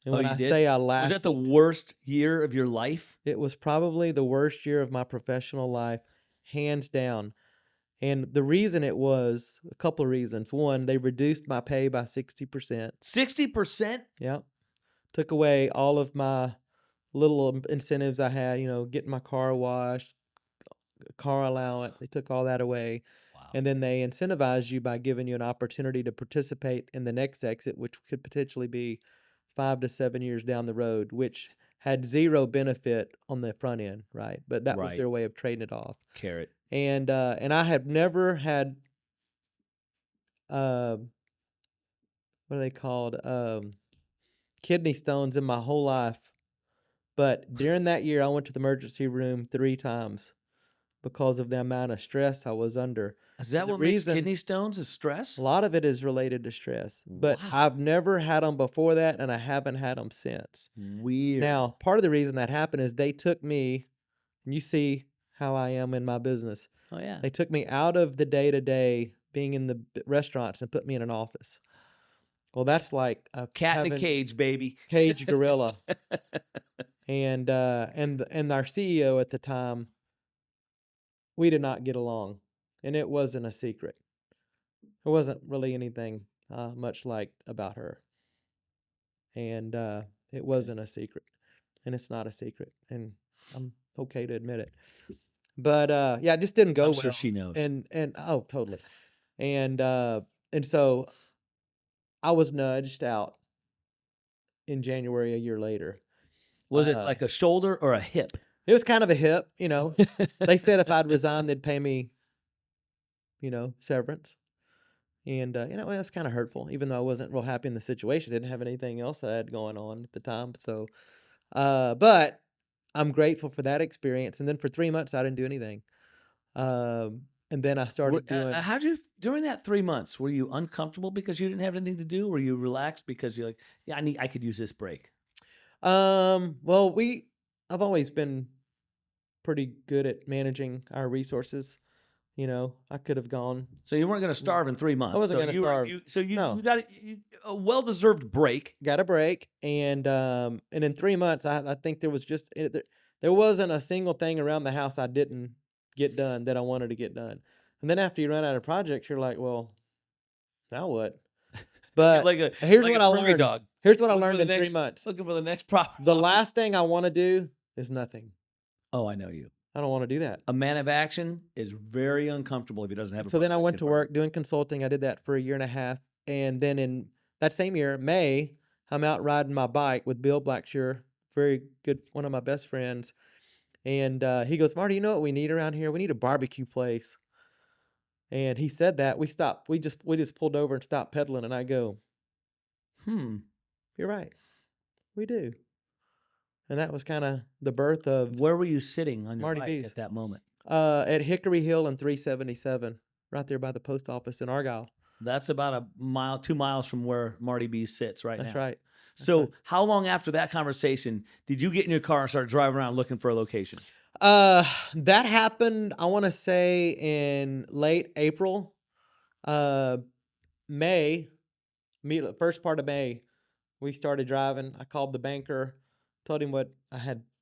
And Oh, when you I did? say I Was that the lasted, worst year of your life? it was probably the worst year of my professional life, hands down. And the reason it was a couple of reasons. One, they reduced my pay by 60%. 60%? Yep. Took away all of my little incentives I had, getting my car washed, car allowance. They took all that away. Wow. And then they incentivize you by giving you an opportunity to participate in the next exit, which could potentially be 5 to 7 years down the road, which had zero benefit on the front end, right? But that was Right. their way of trading it off. Carrot. And I had never had uh, what are they called? Kidney stones in my whole life. But during that year, I went to the emergency room 3 times because of the amount of stress I was under. Is that The what makes reason kidney stones is stress? a lot of it is related to stress, but Wow. I've never had them before that, and I haven't had them since. Weird. Now, part of the reason that happened is they took me, and you see how I am in my business. Oh, yeah. They took me out of the day to day being in the restaurants and put me in an office. Well, that's like Cat in a having cage, baby. cage gorilla. And our CEO at the time, we did not get along, and it wasn't a secret. There wasn't really anything much liked about her, and it wasn't a secret, and it's not a secret, and I'm okay to admit it. But yeah, it just didn't go I'm sure well, she knows. and oh, totally, and so I was nudged out in January a year later. Was it like a shoulder or a hip? It was kind of a hip, They said if I'd resign, they'd pay me, severance. And, it was kind of hurtful, even though I wasn't real happy in the situation. Didn't have anything else I had going on at the time. So, but I'm grateful for that experience. And then for 3 months, I didn't do anything. And then I started doing, How'd you during that 3 months, were you uncomfortable because you didn't have anything to do? Were you relaxed because you're like, "Yeah, I could use this break?" well, I've always been pretty good at managing our resources. I could have gone, So you weren't gonna starve in 3 I months. wasn't So going to you were starve. you so you No, got a well-deserved break. got a break, and in 3 months, I think there was just there wasn't a single thing around the house I didn't get done that I wanted to get done. And then after you run out of projects, you're like, well, now what? You're But here's like a what I prairie learned. dog Here's what I looking for learned the in three next months. looking for the next proper The opportunity. last thing I want to do is nothing. Oh, I know you. I don't want to do that. A man of action is very uncomfortable if he doesn't have a So then I project went in to front of work doing consulting. I did that for a year and a half. And then in that same year, May, I'm out riding my bike with Bill Blackshear, very good, one of my best friends. And he goes, Marty, you know what we need around here? We need a barbecue place. And he said that. We stopped. We just pulled over and stopped pedaling. And I go, Hmm. you're right. We do. And that was kind of the birth of Where were you sitting on your Marty bike B's. at that moment? At Hickory Hill and 377, right there by the post office in Argyle. That's about a mile, 2 miles from where Marty B sits right That's now. right. So, how long after that conversation did you get in your car and start driving around looking for a location? That happened, I want to say in late April. Uh, May, first part of May, we started driving. I called the banker, told him what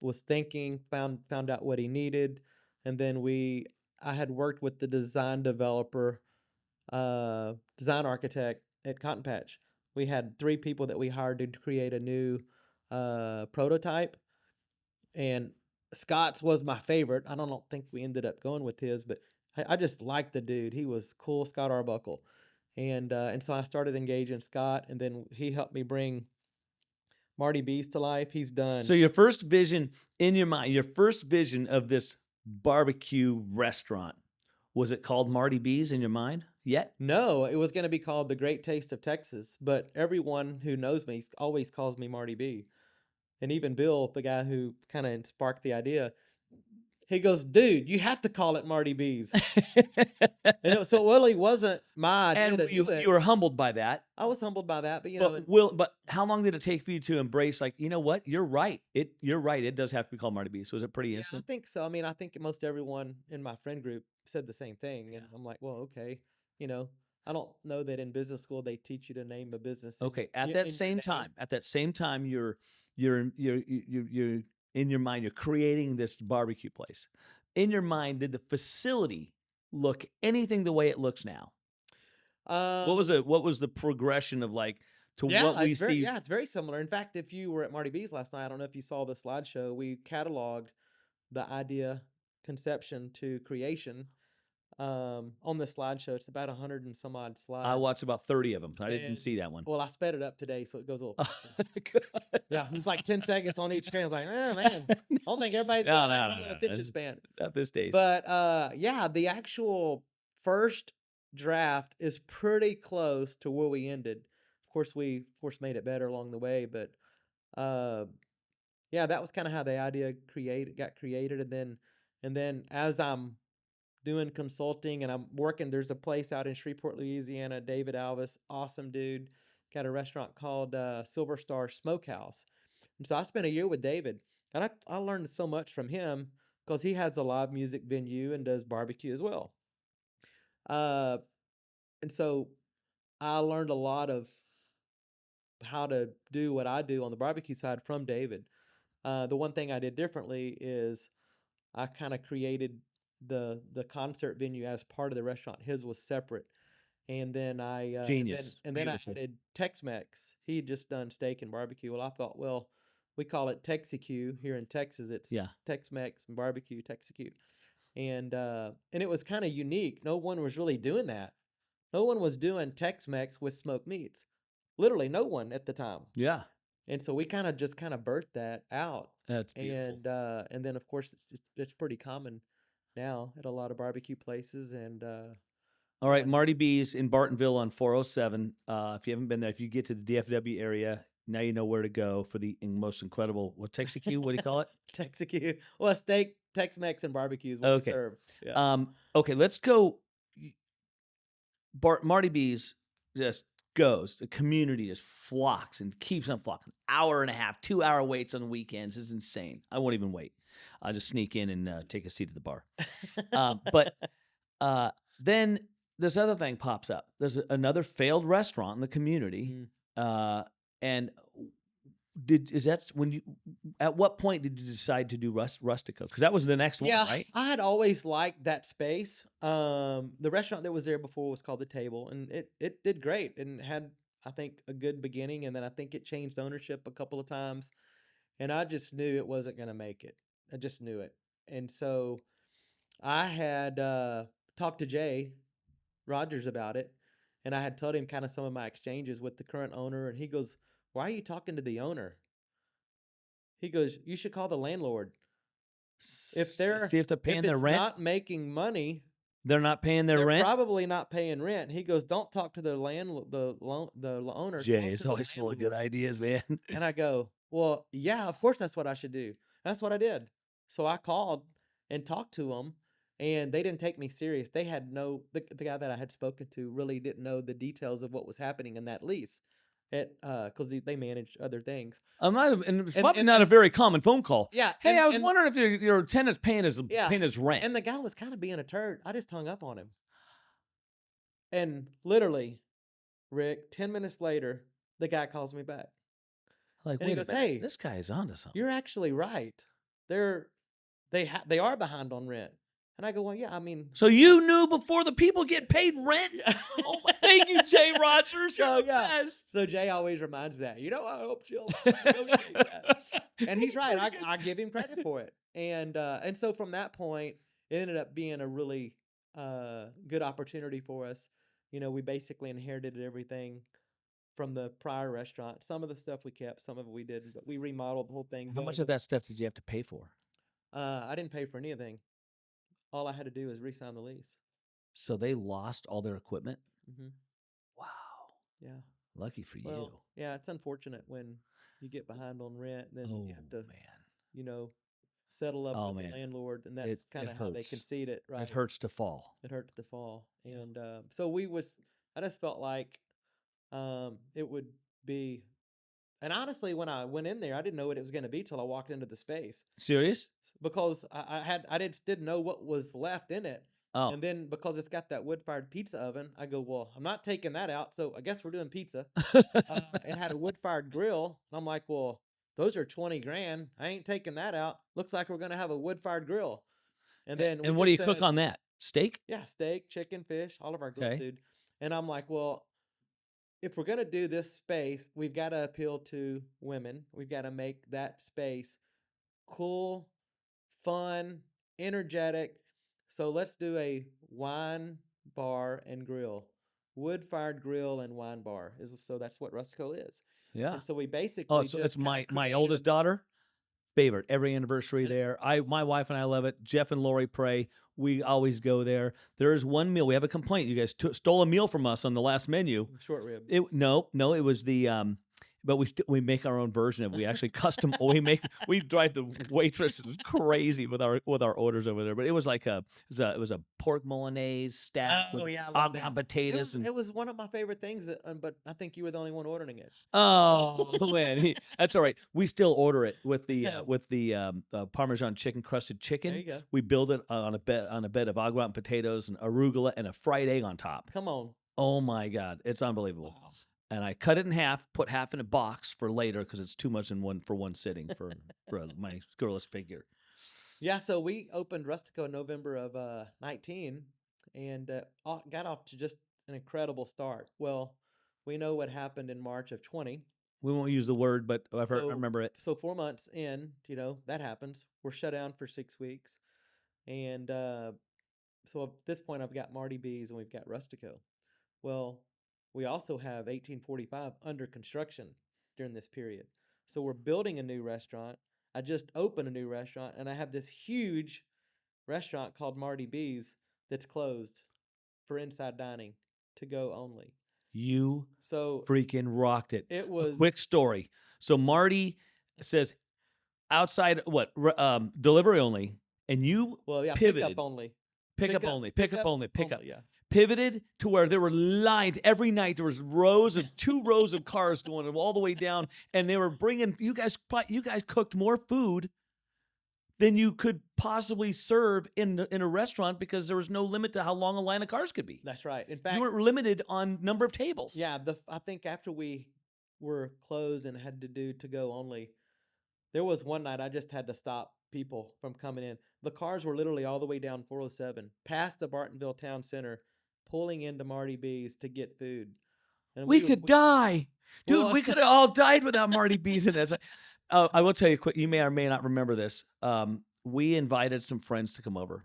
was thinking, found out what he needed, and then I had worked with the design developer, design architect at Cotton Patch. We had 3 people that we hired to create a new prototype, and Scott's was my favorite. I don't think we ended up going with his, but I just liked the dude. He was cool, Scott Arbuckle. And so I started engaging Scott, and then he helped me bring Marty B's to life. He's done. So your first vision in your mind, your first vision of this barbecue restaurant, was it called Marty B's in your mind yet? No, it was going to be called The Great Taste of Texas, but everyone who knows me always calls me Marty B. And even Bill, the guy who kind of sparked the idea, he goes, "Dude, you have to call it Marty B's." So it really wasn't my idea And to do it. you were humbled by that. I was humbled by that, but But how long did it take for you to embrace, like, you know what? You're right. You're right. It does have to be called Marty B's. Was it pretty yeah, I instant? think so. I mean, I think most everyone in my friend group said the same thing, and I'm like, well, okay, you know, I don't know that in business school they teach you to name a business Okay. in your name. At that same time, you're in your mind. You're creating this barbecue place. In your mind, did the facility look anything the way it looks now? Um, What was the progression of, like, to what yeah, we see? it's very similar. In fact, if you were at Marty B's last night, I don't know if you saw the slideshow. We cataloged the idea, conception to creation on the slideshow. It's about 100 and some odd I slides. watched about 30 of them. I didn't And see that one. well, I sped it up today, so it goes a little faster. Good. Yeah, it's like 10 seconds on each screen. I was like, oh man, I don't think everybody's No, got no, that no, kind of no. attention It's span. not this days. But yeah, the actual first draft is pretty close to where we ended. We made it better along the way, but uh yeah, that was kind of how the idea got created. And then as I'm doing consulting and I'm working, there's a place out in Shreveport, Louisiana, David Alvis, awesome dude, got a restaurant called Silver Star Smokehouse. And so I spent a year with David, and I learned so much from him because he has a live music venue and does barbecue as well. Uh, and so I learned a lot of how to do what I do on the barbecue side from David. The one thing I did differently is I kind of created the concert venue as part of the restaurant. His was separate. And then Genius. I Beautiful. did Tex-Mex. He had just done steak and barbecue. Well, I thought, well, we call it Texicue here in Texas. It's Yeah. Tex-Mex and barbecue, Texicue. And it was kind of unique. No one was really doing that. No one was doing Tex-Mex with smoked meats. Literally no one at the time. Yeah. And so we kind of birthed that out. That's beautiful. And then of course it's pretty common now at a lot of barbecue places. And All right, Marty B's in Bartonville on 407. If you haven't been there, if you get to the DFW area, now you know where to go for the most incredible, Texas-Q, what do you call it? Texicue. Well, steak, Tex-Mex, and barbecue is what we Okay. serve. Yeah. Okay, let's go. Marty B's just goes. The community just flocks and keeps on flocking. Hour and a half, 2 hour waits on weekends is insane. I won't even wait. I'll just sneak in and take a seat at the bar. But then this other thing pops up. There's another failed restaurant in the community. And at what point did you decide to do Rustico? Because that was the next one, right? I had always liked that space. The restaurant that was there before was called The Table, and it did great and had, I think, a good beginning. And then I think it changed ownership a couple of times, and I just knew it wasn't going to make it. I just knew it. And so I had talked to Jay Rogers about it, and I had told him kind of some of my exchanges with the current owner, and he goes, "Why are you talking to the owner?" He goes, "You should call the landlord. If they're See if they're paying their rent. not making money, They're not paying their they're rent. probably not paying rent." He goes, "Don't talk to the owner. Jay talk is to the always full of good landlord." ideas, man. And I go, "Well, yeah, of course that's what I should do." That's what I did. So I called and talked to them, and they didn't take me serious. They had the guy that I had spoken to really didn't know the details of what was happening in that lease, because they managed other things. And it's probably not a very common phone call. Yeah. Hey, I was wondering if your tenant's paying his rent. And the guy was kind of being a turd. I just hung up on him. And literally, Rick, 10 minutes later, the guy calls me back. Like, and he goes, "Hey, this guy is onto something. You're actually right. They are behind on rent." And I go, "Well, yeah, I mean." So you knew before the people get paid rent? Oh, thank you, Jay Rogers. You're the best. So Jay always reminds me that. I helped you. And he's right. I give him credit for it. And so from that point, it ended up being a really good opportunity for us. we basically inherited everything from the prior restaurant. Some of the stuff we kept, some of it we didn't, but we remodeled the whole thing. How much of that stuff did you have to pay for? I didn't pay for anything. All I had to do was re-sign the lease. So they lost all their equipment? Hmm. Wow. Yeah. Lucky for Well, you. yeah, it's unfortunate when you get behind on rent, and then Oh, you have to, man. settle up Oh, with the man. landlord, and It that's kind it of how they hurts. concede it, It right? hurts to fall. It hurts to fall, Yeah. and I just felt like it would be. And honestly, when I went in there, I didn't know what it was going to be till I walked into the space, Serious? because I didn't know what was left in it. Oh. And then because it's got that wood fired pizza oven, I go, well, I'm not taking that out, so I guess we're doing pizza. It had a wood fired grill, and I'm like, well, those are 20 grand. I ain't taking that out. Looks like we're gonna have a wood fired grill. And then we And what do just you cook said, on that? Steak? yeah, steak, chicken, fish, all of our good Okay. food. And I'm like, well, if we're gonna do this space, we've got to appeal to women. We've got to make that space cool, fun, energetic. So let's do a wine bar and grill. Wood fired grill and wine bar so that's what Rustico is. Yeah. And so we Oh, basically it's just kind my of my created oldest daughter favorite. Every anniversary there. My wife and I love it. Jeff and Lori pray. We always go there. There is one meal. We have a complaint. You guys stole a meal from us on the last menu. short rib. No, it was the but we make our own version of it. We actually custom we drive the waitress crazy with our orders over there. But it was like it was a pork bolognese stacked with Yeah, I au love gratin that. potatoes and It was one of my favorite things, but I think you were the only one ordering it. oh man, that's all right. We still order it with the Yeah. Parmesan chicken crusted There chicken. you go. We build it on a bed of au gratin potatoes and arugula and a fried egg on top. Come on. Oh my god, it's unbelievable. Wow. And I cut it in half, put half in a box for later because it's too much in one sitting for my girlish figure. Yeah, so we opened Rustico in November of 19, and got off to just an incredible start. Well, we know what happened in March of 20. We won't use the word, but I So remember it. so 4 months in, that happens. We're shut down for 6 weeks, and so at this point, I've got Marty B's and we've got Rustico. Well, we also have 1845 under construction during this period. So we're building a new restaurant. I just opened a new restaurant, and I have this huge restaurant called Marty B's that's closed for inside dining, to go only. You So freaking rocked it. it A was quick story. So Marty says outside delivery only, and you pickup pivoted. only. Pickup only. Pickup only. Pickup. Yeah. Pivoted to where there were lines every night. There was two rows of cars going all the way down, and they were bringing you guys. You guys cooked more food than you could possibly serve in a restaurant because there was no limit to how long a line of cars could be. That's right. In fact, You weren't limited on number of tables. yeah, I think after we were closed and had to do to go only, there was one night I just had to stop people from coming in. The cars were literally all the way down 407, past the Bartonville Town Center, pulling into Marty B's to get food. And We could die. Dude, Well- we could have all died without Marty B's in this. I will tell you quick, you may or may not remember this. We invited some friends to come over.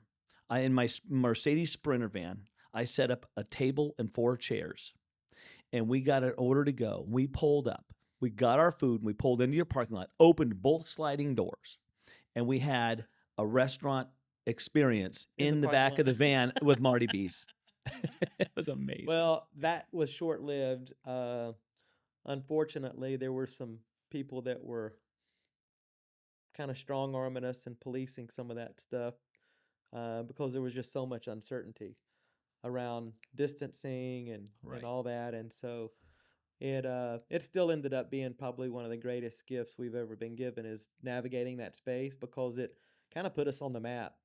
In my Mercedes Sprinter van, I set up a table and 4 chairs, and we got an order to go. We pulled up. We got our food, and we pulled into your parking lot, opened both sliding doors, and we had a restaurant experience in the parking back of the van with Marty B's. It was amazing. Well, that was short lived. Unfortunately, there were some people that were kind of strong arming us and policing some of that stuff, because there was just so much uncertainty around distancing and Right. all that. And so it still ended up being probably one of the greatest gifts we've ever been given, is navigating that space, because it kind of put us on the map.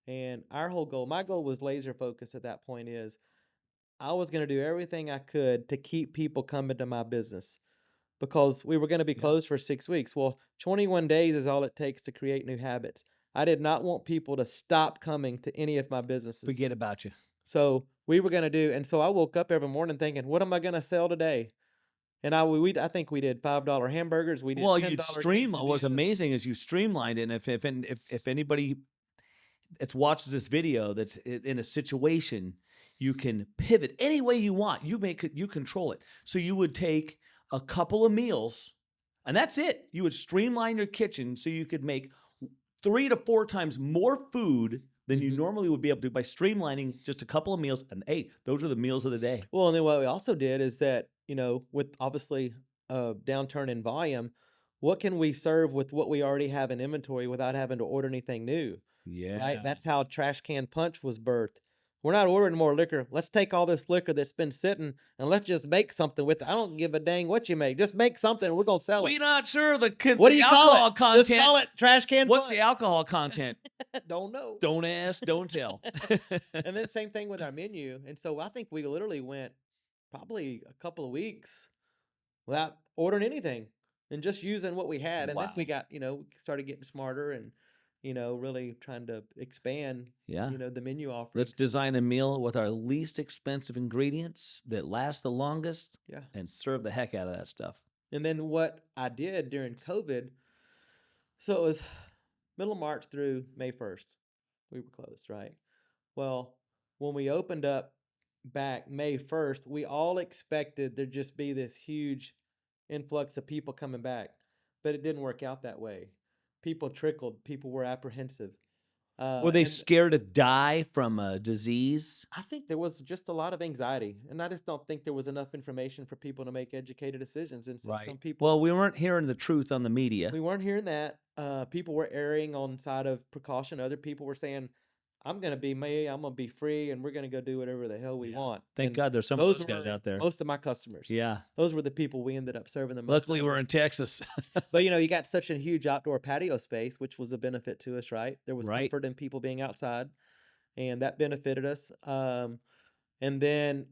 And my goal was laser focus at that point, is I was going to do everything I could to keep people coming to my business, because we were going to be Yeah. closed for 6 weeks. Well, 21 days is all it takes to create new habits. I did not want people to stop coming to any of my businesses. Forget about you. So we were going to and so I woke up every morning thinking, what am I going to sell today? And I think we did $5 hamburgers. We did You'd $10 What was quesadillas. amazing is you streamlined it. And if anybody that watches this video that's in a situation, You can pivot any way you want. You make it, you control it. So you would take a couple of meals and that's it. You would streamline your kitchen so you could make 3 to 4 times more food than you Mhm. normally would be able to by streamlining just a couple of meals. And hey, those are the meals of the day. Well, and then what we also did is that, with obviously a downturn in volume, what can we serve with what we already have in inventory without having to order anything new? Right? Yeah. That's how Trash Can Punch was birthed. We're not ordering more liquor. Let's take all this liquor that's been sitting and let's just make something with it. I don't give a dang what you make. Just make something and we're gonna sell it. We not sure What do the you call it? alcohol Just content. call it Trash Can What's Punch. the alcohol content? Don't know. Don't ask, don't tell. And then same thing with our menu. And so I think we literally went probably a couple of weeks without ordering anything and just using what we had. And then we Wow. got, we started getting smarter and, really trying to expand, Yeah. the menu Let's offerings. design a meal with our least expensive ingredients that last the longest Yeah. and serve the heck out of that stuff. And then what I did during COVID, so it was middle of March through May 1st, we were closed, right? Well, when we opened up back May 1st, we all expected there'd just be this huge influx of people coming back, but it didn't work out that way. People trickled, people were apprehensive. Were they And scared to die from a disease? I think there was just a lot of anxiety, and I just don't think there was enough information for people to make educated decisions. And so some people, Well, we weren't hearing the truth on the media. we weren't hearing that. People were erring on side of precaution. Other people were saying, "I'm gonna be me. I'm gonna be free, and we're gonna go do whatever the hell we Yeah. want." Thank And God there's some of those those guys were out there. most of my customers. Yeah. Those were the people we ended up serving the most. Luckily, we're in Texas. But you got such a huge outdoor patio space, which was a benefit to us, right? There was Right. comfort in people being outside, and that benefited us. And then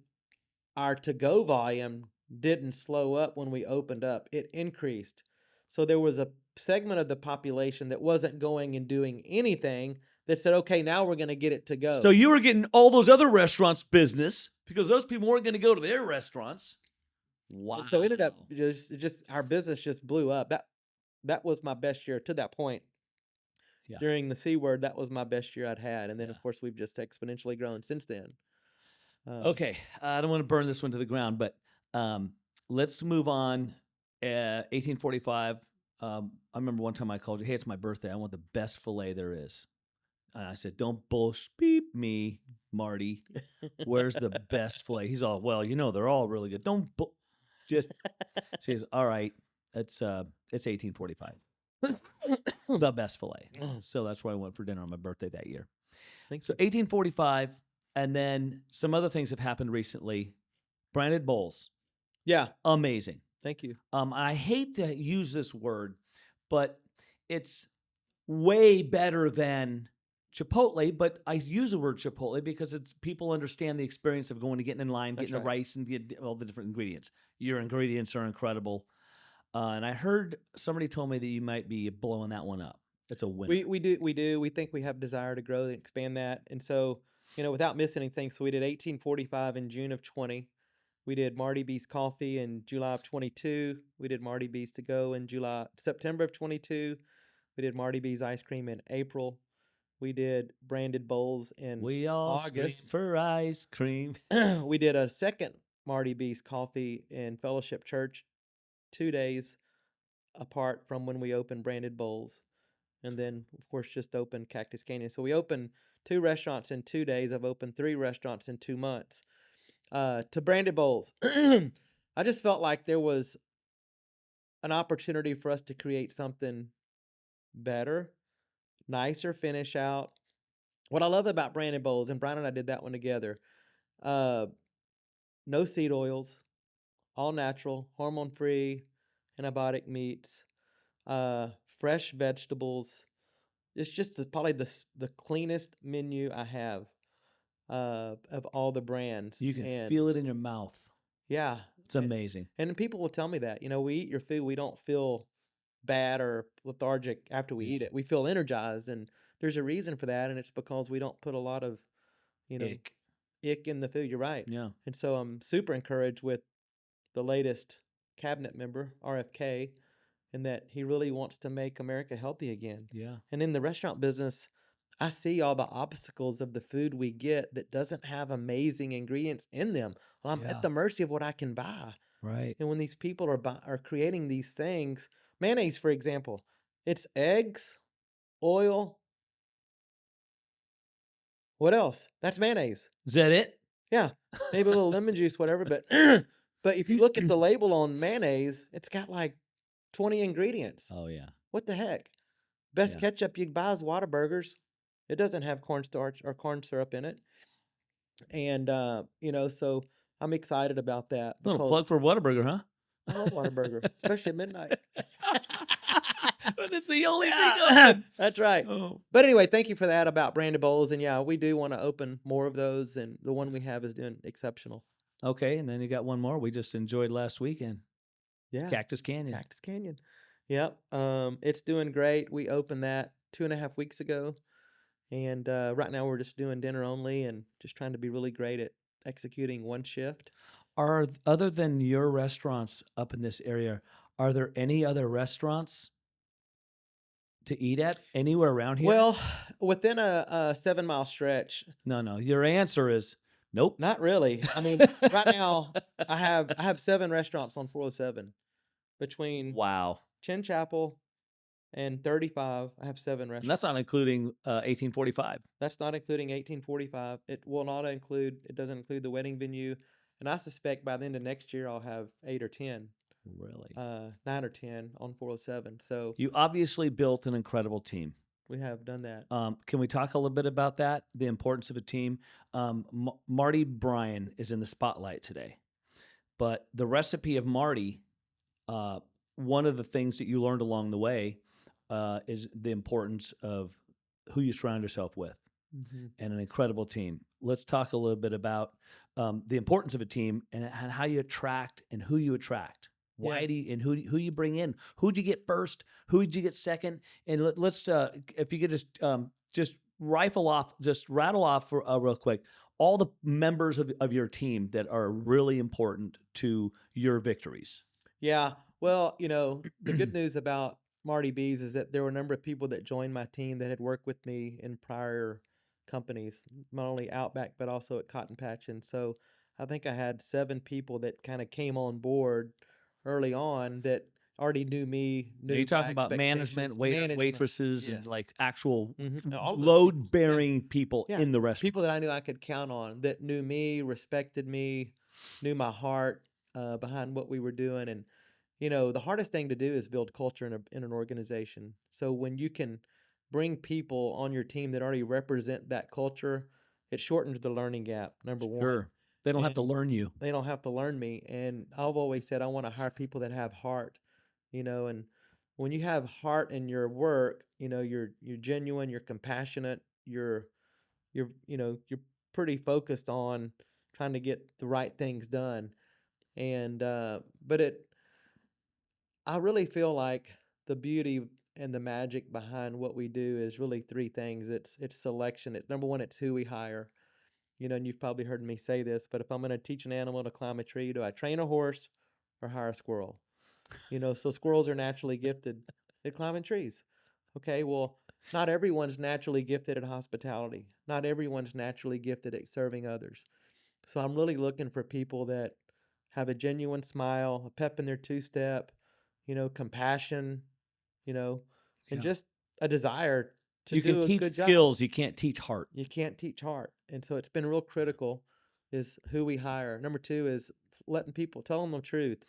our to-go volume didn't slow up when we opened up, it increased. So there was a segment of the population that wasn't going and doing anything that said, "Okay, now we're gonna get it to So go." you were getting all those other restaurants business because those people weren't going to go to their restaurants. Wow. And so it ended up just our business just blew up. That was my best year to that point. Yeah. During the C word, that was my best year I'd had, and then, Yeah. of course, we've just exponentially grown since then. Okay, I don't want to burn this one to the ground, but let's move on. 1845. I remember one time I called you. Hey, it's my birthday. I want the best fillet there is. And I said, "Don't bullsh beep me, Marty. Where's the best fillet?" He's all, "Well, they're all really good. Don't just." She goes, "All right, it's 1845, the best fillet." So that's where I went for dinner on my birthday that year. Thank So you. 1845, and then some other things have happened recently. Branded bowls, Yeah, amazing. thank you. I hate to use this word, but it's way better than Chipotle. But I use the word Chipotle because it's people understand the experience of going to getting in line, That's getting the right. rice, and get all the different ingredients. Your ingredients are incredible, and I heard somebody told me that you might be blowing that one up. It's a winner. We do. We think we have desire to grow and expand that. And so, without missing anything, so we did 1845 in June of 20. We did Marty B's coffee in July of 22. We did Marty B's to go in September of 22. We did Marty B's ice cream in April. We did branded bowls in We all scream August. for ice cream. We did a second Marty B's coffee in Fellowship Church 2 days apart from when we opened branded bowls. And then, of course, just opened Cactus Canyon. So we opened 2 restaurants in 2 days. I've opened 3 restaurants in 2 months. To branded bowls, I just felt like there was an opportunity for us to create something better, nicer finish out. What I love about branded bowls, and Brian and I did that one together, uh, no seed oils, all natural, hormone free, antibiotic meats, uh, fresh vegetables. It's just probably the cleanest menu I have of all the brands. You can And feel it in your mouth. yeah, It's amazing. and people will tell me that, we eat your food, we don't feel bad or lethargic after we eat it. We feel energized, and there's a reason for that, and it's because we don't put a lot of, you know, Ick. ick in the food. You're right. Yeah. And so I'm super encouraged with the latest cabinet member, RFK, and that he really wants to make America healthy again. Yeah. And in the restaurant business, I see all the obstacles of the food we get that doesn't have amazing ingredients in them. Well, I'm at Yeah. the mercy of what I can buy. Right. And when these people are creating these things, mayonnaise, for example, it's eggs, oil, what else? That's mayonnaise. Is that it? Yeah, maybe a little lemon juice, whatever. But but if you look at the label on mayonnaise, it's got like 20 ingredients. Oh yeah. What the heck? Best Yeah. ketchup you can buy is Whataburgers. It doesn't have cornstarch or corn syrup in it. And so I'm excited about that Little plug because for Whataburger, huh? I love Whataburger, especially at midnight. But it's the only thing Yeah, open. that's right. Oh. But anyway, thank you for that about branded bowls. And yeah, we do want to open more of those, and the one we have is doing exceptional. Okay, and then you got one more we just enjoyed last weekend. Yeah, Cactus Canyon. Cactus Canyon. Yep, it's doing great. We opened that 2.5 weeks ago, and right now we're just doing dinner only and just trying to be really great at executing one shift. Other than your restaurants up in this area, are there any other restaurants to eat at anywhere around here? Well, within a 7 mile stretch, No. Your answer is nope. not really. I mean, right now I have 7 restaurants on 407 between Wow. Chin Chapel and 35. I have 7 And that's not restaurants. including 1845. That's not including 1845. It will not include. It doesn't include the wedding venue, and I suspect by the end of next year I'll have 8 or 10, Really? 9 or 10 on 407. So You obviously built an incredible team. we have done that. Can we talk a little bit about that? The importance of a team. Marty Bryan is in the spotlight today, but the recipe of Marty, uh, one of the things that you learned along the way is the importance of who you surround yourself with Hmm. and an incredible team. Let's talk a little bit about the importance of a team and how you attract and who you attract. Yeah. Why do you, and who you bring in? Who'd you get first? Who'd you get second? And let's if you could just rattle off for, real quick all the members of your team that are really important to your victories. Yeah. Well, the good news about Marty B's is that there were a number of people that joined my team that had worked with me in prior companies, not only Outback, but also at Cotton Patch. And so I think I had 7 people that kind of came on board early on that already knew me, Are you knew my talking about management, expectations, management. waitresses, Yeah. and like actual All of those people. load Yeah. bearing people Yeah. in the restaurant? People that I knew I could count on, that knew me, respected me, knew my heart behind what we were doing. And the hardest thing to do is build culture in an organization. So when you can bring people on your team that already represent that culture, it shortens the learning gap, number one. Sure. They don't have to And learn you. they don't have to learn me. And I've always said I want to hire people that have heart, and when you have heart in your work, you're genuine, you're compassionate, you're pretty focused on trying to get the right things done. And but it I really feel like the beauty and the magic behind what we do is really 3 things. It's selection. Number one, it's who we hire. And you've probably heard me say this, but if I'm going to teach an animal to climb a tree, do I train a horse or hire a squirrel? So squirrels are naturally gifted at climbing trees. Okay, well, not everyone's naturally gifted at hospitality. Not everyone's naturally gifted at serving others. So I'm really looking for people that have a genuine smile, a pep in their two-step, compassion, you know, and Yeah. just a desire to You can do a teach good job. skills, you can't teach heart. You can't teach heart. And so it's been real critical is who we hire. Number 2 is letting people tell them the truth.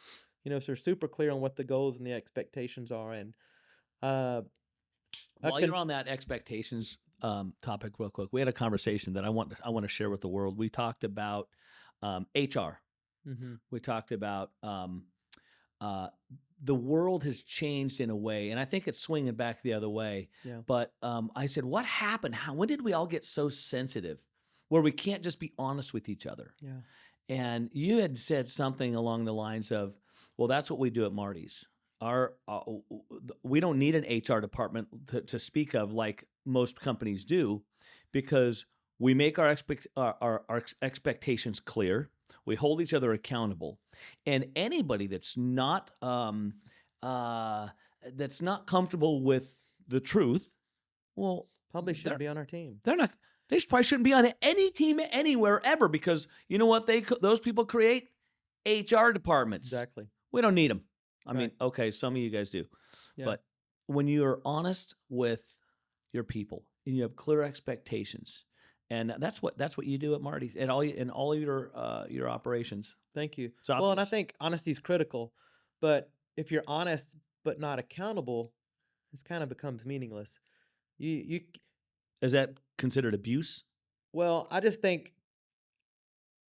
So they're super clear on what the goals and the expectations are. And uh, a While you're on that expectations topic, real quick, we had a conversation that I want to share with the world. We talked about HR. Mhm. We talked about uh, the world has changed in a way, and I think it's swinging back the other way. Yeah. But I said, what happened? When did we all get so sensitive where we can't just be honest with each other? Yeah. And you had said something along the lines of, well, that's what we do at Marty's. We don't need an HR department to speak of like most companies do, because we make our expectations clear. We hold each other accountable, and anybody that's not comfortable with the truth, well, Probably shouldn't They're be on our team. they're not. They probably shouldn't be on any team anywhere ever because you know what those people create HR departments. Exactly. We don't need them. I mean, Right. okay, some of you guys do, Yeah. but when you are honest with your people and you have clear expectations, and that's what you do at Marty's and all your operations. Thank you. It's Well, and I obvious. think honesty is critical, but if you're honest but not accountable, this kind of becomes meaningless. You Is that considered abuse? well, I just think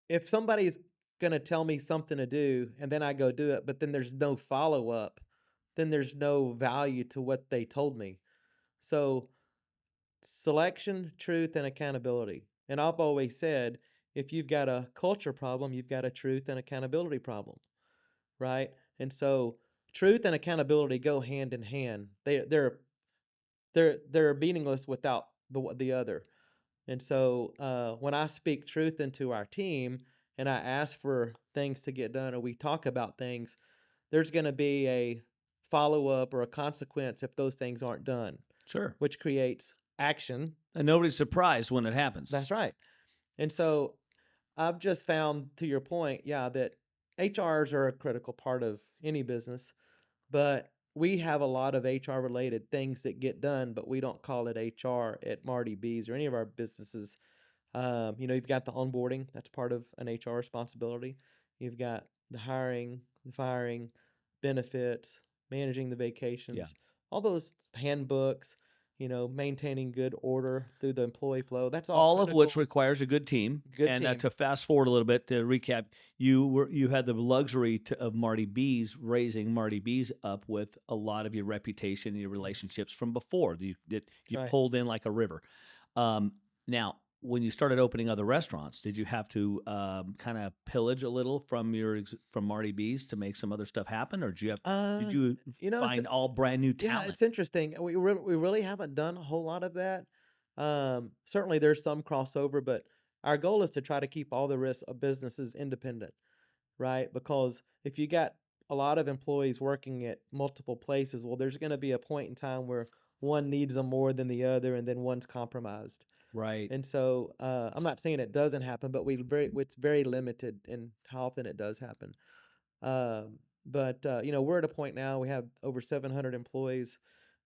if somebody's gonna tell me something to do and then I go do it, but then there's no follow up, then there's no value to what they told me. So selection, truth, and accountability. And I've always said, if you've got a culture problem, you've got a truth and accountability problem, right? And so truth and accountability go hand in hand. They're meaningless without the other. And so when I speak truth into our team and I ask for things to get done or we talk about things, there's going to be a follow up or a consequence if those things aren't done, Sure. which creates action. And nobody's surprised when it happens. That's right. And so I've just found, to your point, yeah, that HRs are a critical part of any business, but we have a lot of HR related things that get done, but we don't call it HR at Marty B's or any of our businesses. You've got the onboarding, that's part of an HR responsibility. You've got the hiring, the firing, benefits, managing the Yeah. vacations, all those handbooks, maintaining good order through the employee flow. That's all All of which critical. requires a good team. Good And team. to fast forward a little bit to recap, you had the luxury of Marty B's raising Marty B's up with a lot of your reputation and your relationships from before that you Right. pulled in like a river. Now, when you started opening other restaurants, did you have to kind of pillage a little from from Marty B's to make some other stuff happen, or did Uh, you it's find all brand new yeah, talent? it's interesting. We really haven't done a whole lot of that. Certainly there's some crossover, but our goal is to try to keep all the rest of businesses independent, right? Because if you got a lot of employees working at multiple places, well, there's going to be a point in time where one needs them more than the other, and then one's compromised. Right. And so I'm not saying it doesn't happen, but it's very limited in how often it does happen. But we're at a point now, we have over 700 employees.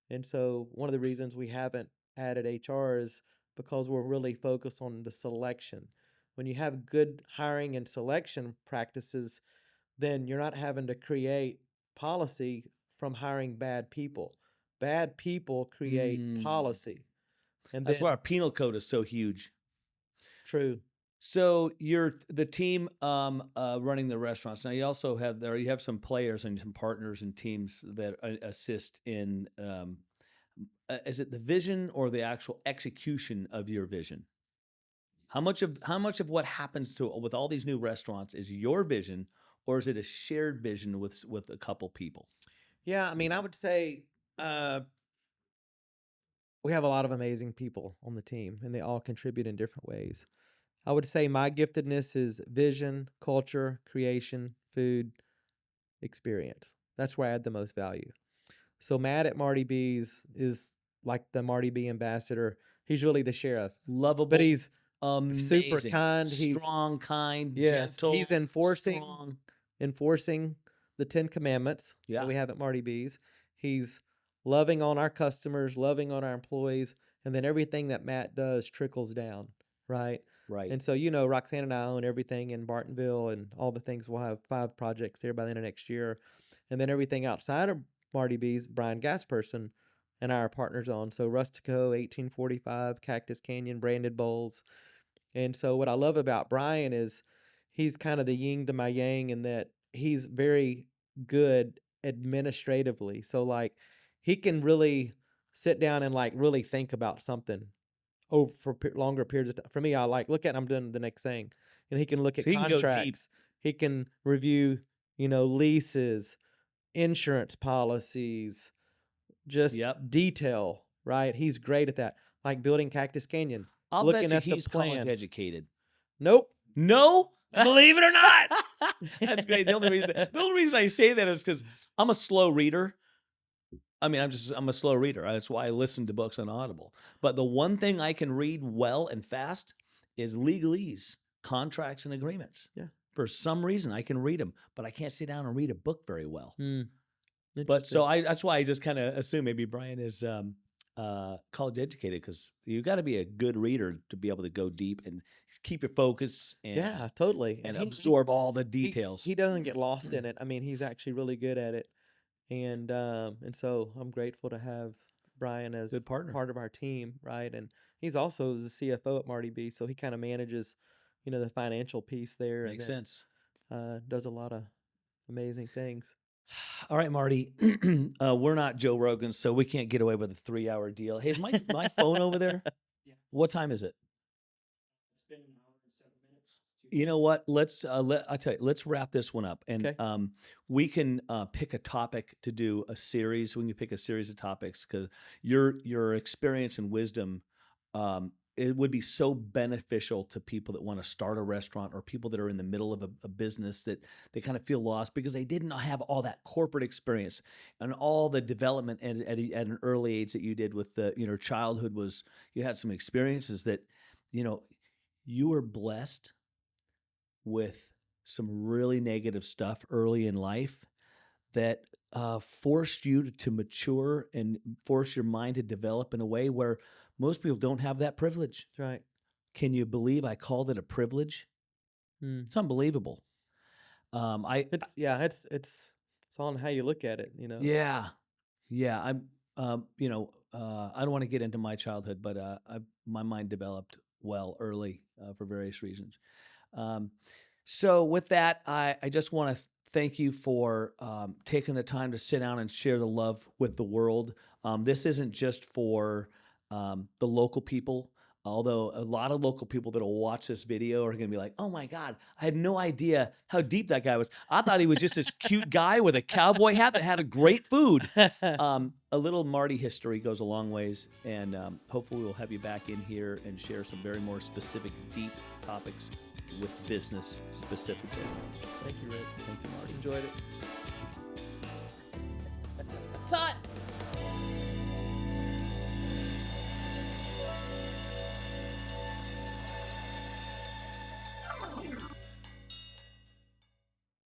And so one of the reasons we haven't added HR is because we're really focused on the selection. When you have good hiring and selection practices, then you're not having to create policy from hiring bad people. Bad people create Mm. policy. And That's why then, our penal code is so huge. true. So you're the team running the restaurants. Now you have some players and some partners and teams that assist in is it the vision or the actual execution of your vision? How much of what happens to with all these new restaurants is your vision or is it a shared vision with a couple people? Yeah, I mean, I would say uh, we have a lot of amazing people on the team, and they all contribute in different ways. I would say my giftedness is vision, culture, creation, food, experience. That's where I add the most value. So Matt at Marty B's is like the Marty B ambassador. He's really the sheriff, but Lovable, he's super amazing, kind. He's strong, kind, yes, gentle, he's enforcing strong. enforcing the 10 commandments that Yeah, we have at Marty B's. He's loving on our customers, loving on our employees, and then everything that Matt does trickles down, right? right. And so, Roxanne and I own everything in Bartonville and all the things. We'll have 5 projects there by the end of next year. And then everything outside of Marty B's, Brian Gasperson and our partners on. So Rustico, 1845, Cactus Canyon, Branded Bowls. And so what I love about Brian is he's kind of the yin to my yang in that he's very good administratively. So like he can really sit down and like really think about something over for longer periods of time. For me, I like look at I'm doing the next thing, and he can look at So he can go deep. contracts. He can review, leases, insurance policies, just Yep. detail. Right? He's great at that. Like building Cactus Canyon, I'll looking bet you at the he's college plans. educated. Nope. No? Believe it or not. That's great. The only reason I say that is because I'm a slow reader. I mean, I'm a slow reader. That's why I listen to books on Audible. But the one thing I can read well and fast is legalese, contracts and agreements. Yeah. For some reason, I can read them, but I can't sit down and read a book very well. Hmm. But Interesting. so that's why I just kind of assume maybe Brian is college educated, because you got to be a good reader to be able to go deep and keep your focus Yeah, totally. and And absorb all the he details. he doesn't get lost in it. I mean, he's actually really good at it. And so I'm grateful to have Brian as Good partner. part of our team, right? And he's also the CFO at Marty B, so he kind of manages, the financial piece there, Makes and sense. then does a lot of amazing things. All right, Marty. We're not Joe Rogan, so we can't get away with a 3-hour deal. Hey, is my phone over there? Yeah. What time is it? It's been an hour and 7 minutes. You know what? I tell you, let's wrap this one up, and Okay. we can pick a topic to do a series. We can pick a series of topics, because your experience and wisdom, it would be so beneficial to people that want to start a restaurant, or people that are in the middle of a business that they kind of feel lost because they didn't have all that corporate experience and all the development at an early age that you did with the childhood. Was you had some experiences that you know you were blessed with some really negative stuff early in life that forced you to mature and force your mind to develop in a way where most people don't have that privilege. That's right. Can you believe I called it a privilege? Hmm. It's unbelievable. It's on how you look at it. Yeah, yeah. I don't want to get into my childhood, but my mind developed well early for various reasons. Um, so with that, I just want to thank you for taking the time to sit down and share the love with the world. This isn't just for the local people, although a lot of local people that will watch this video are going to be like, oh my God, I had no idea how deep that guy was. I thought he was just this cute guy with a cowboy hat that had a great food. A little Marty history goes a long ways, and hopefully we'll have you back in here and share some very more specific, deep topics with business specifically. Thank you, Rick. Thank you, Marty. Enjoyed it.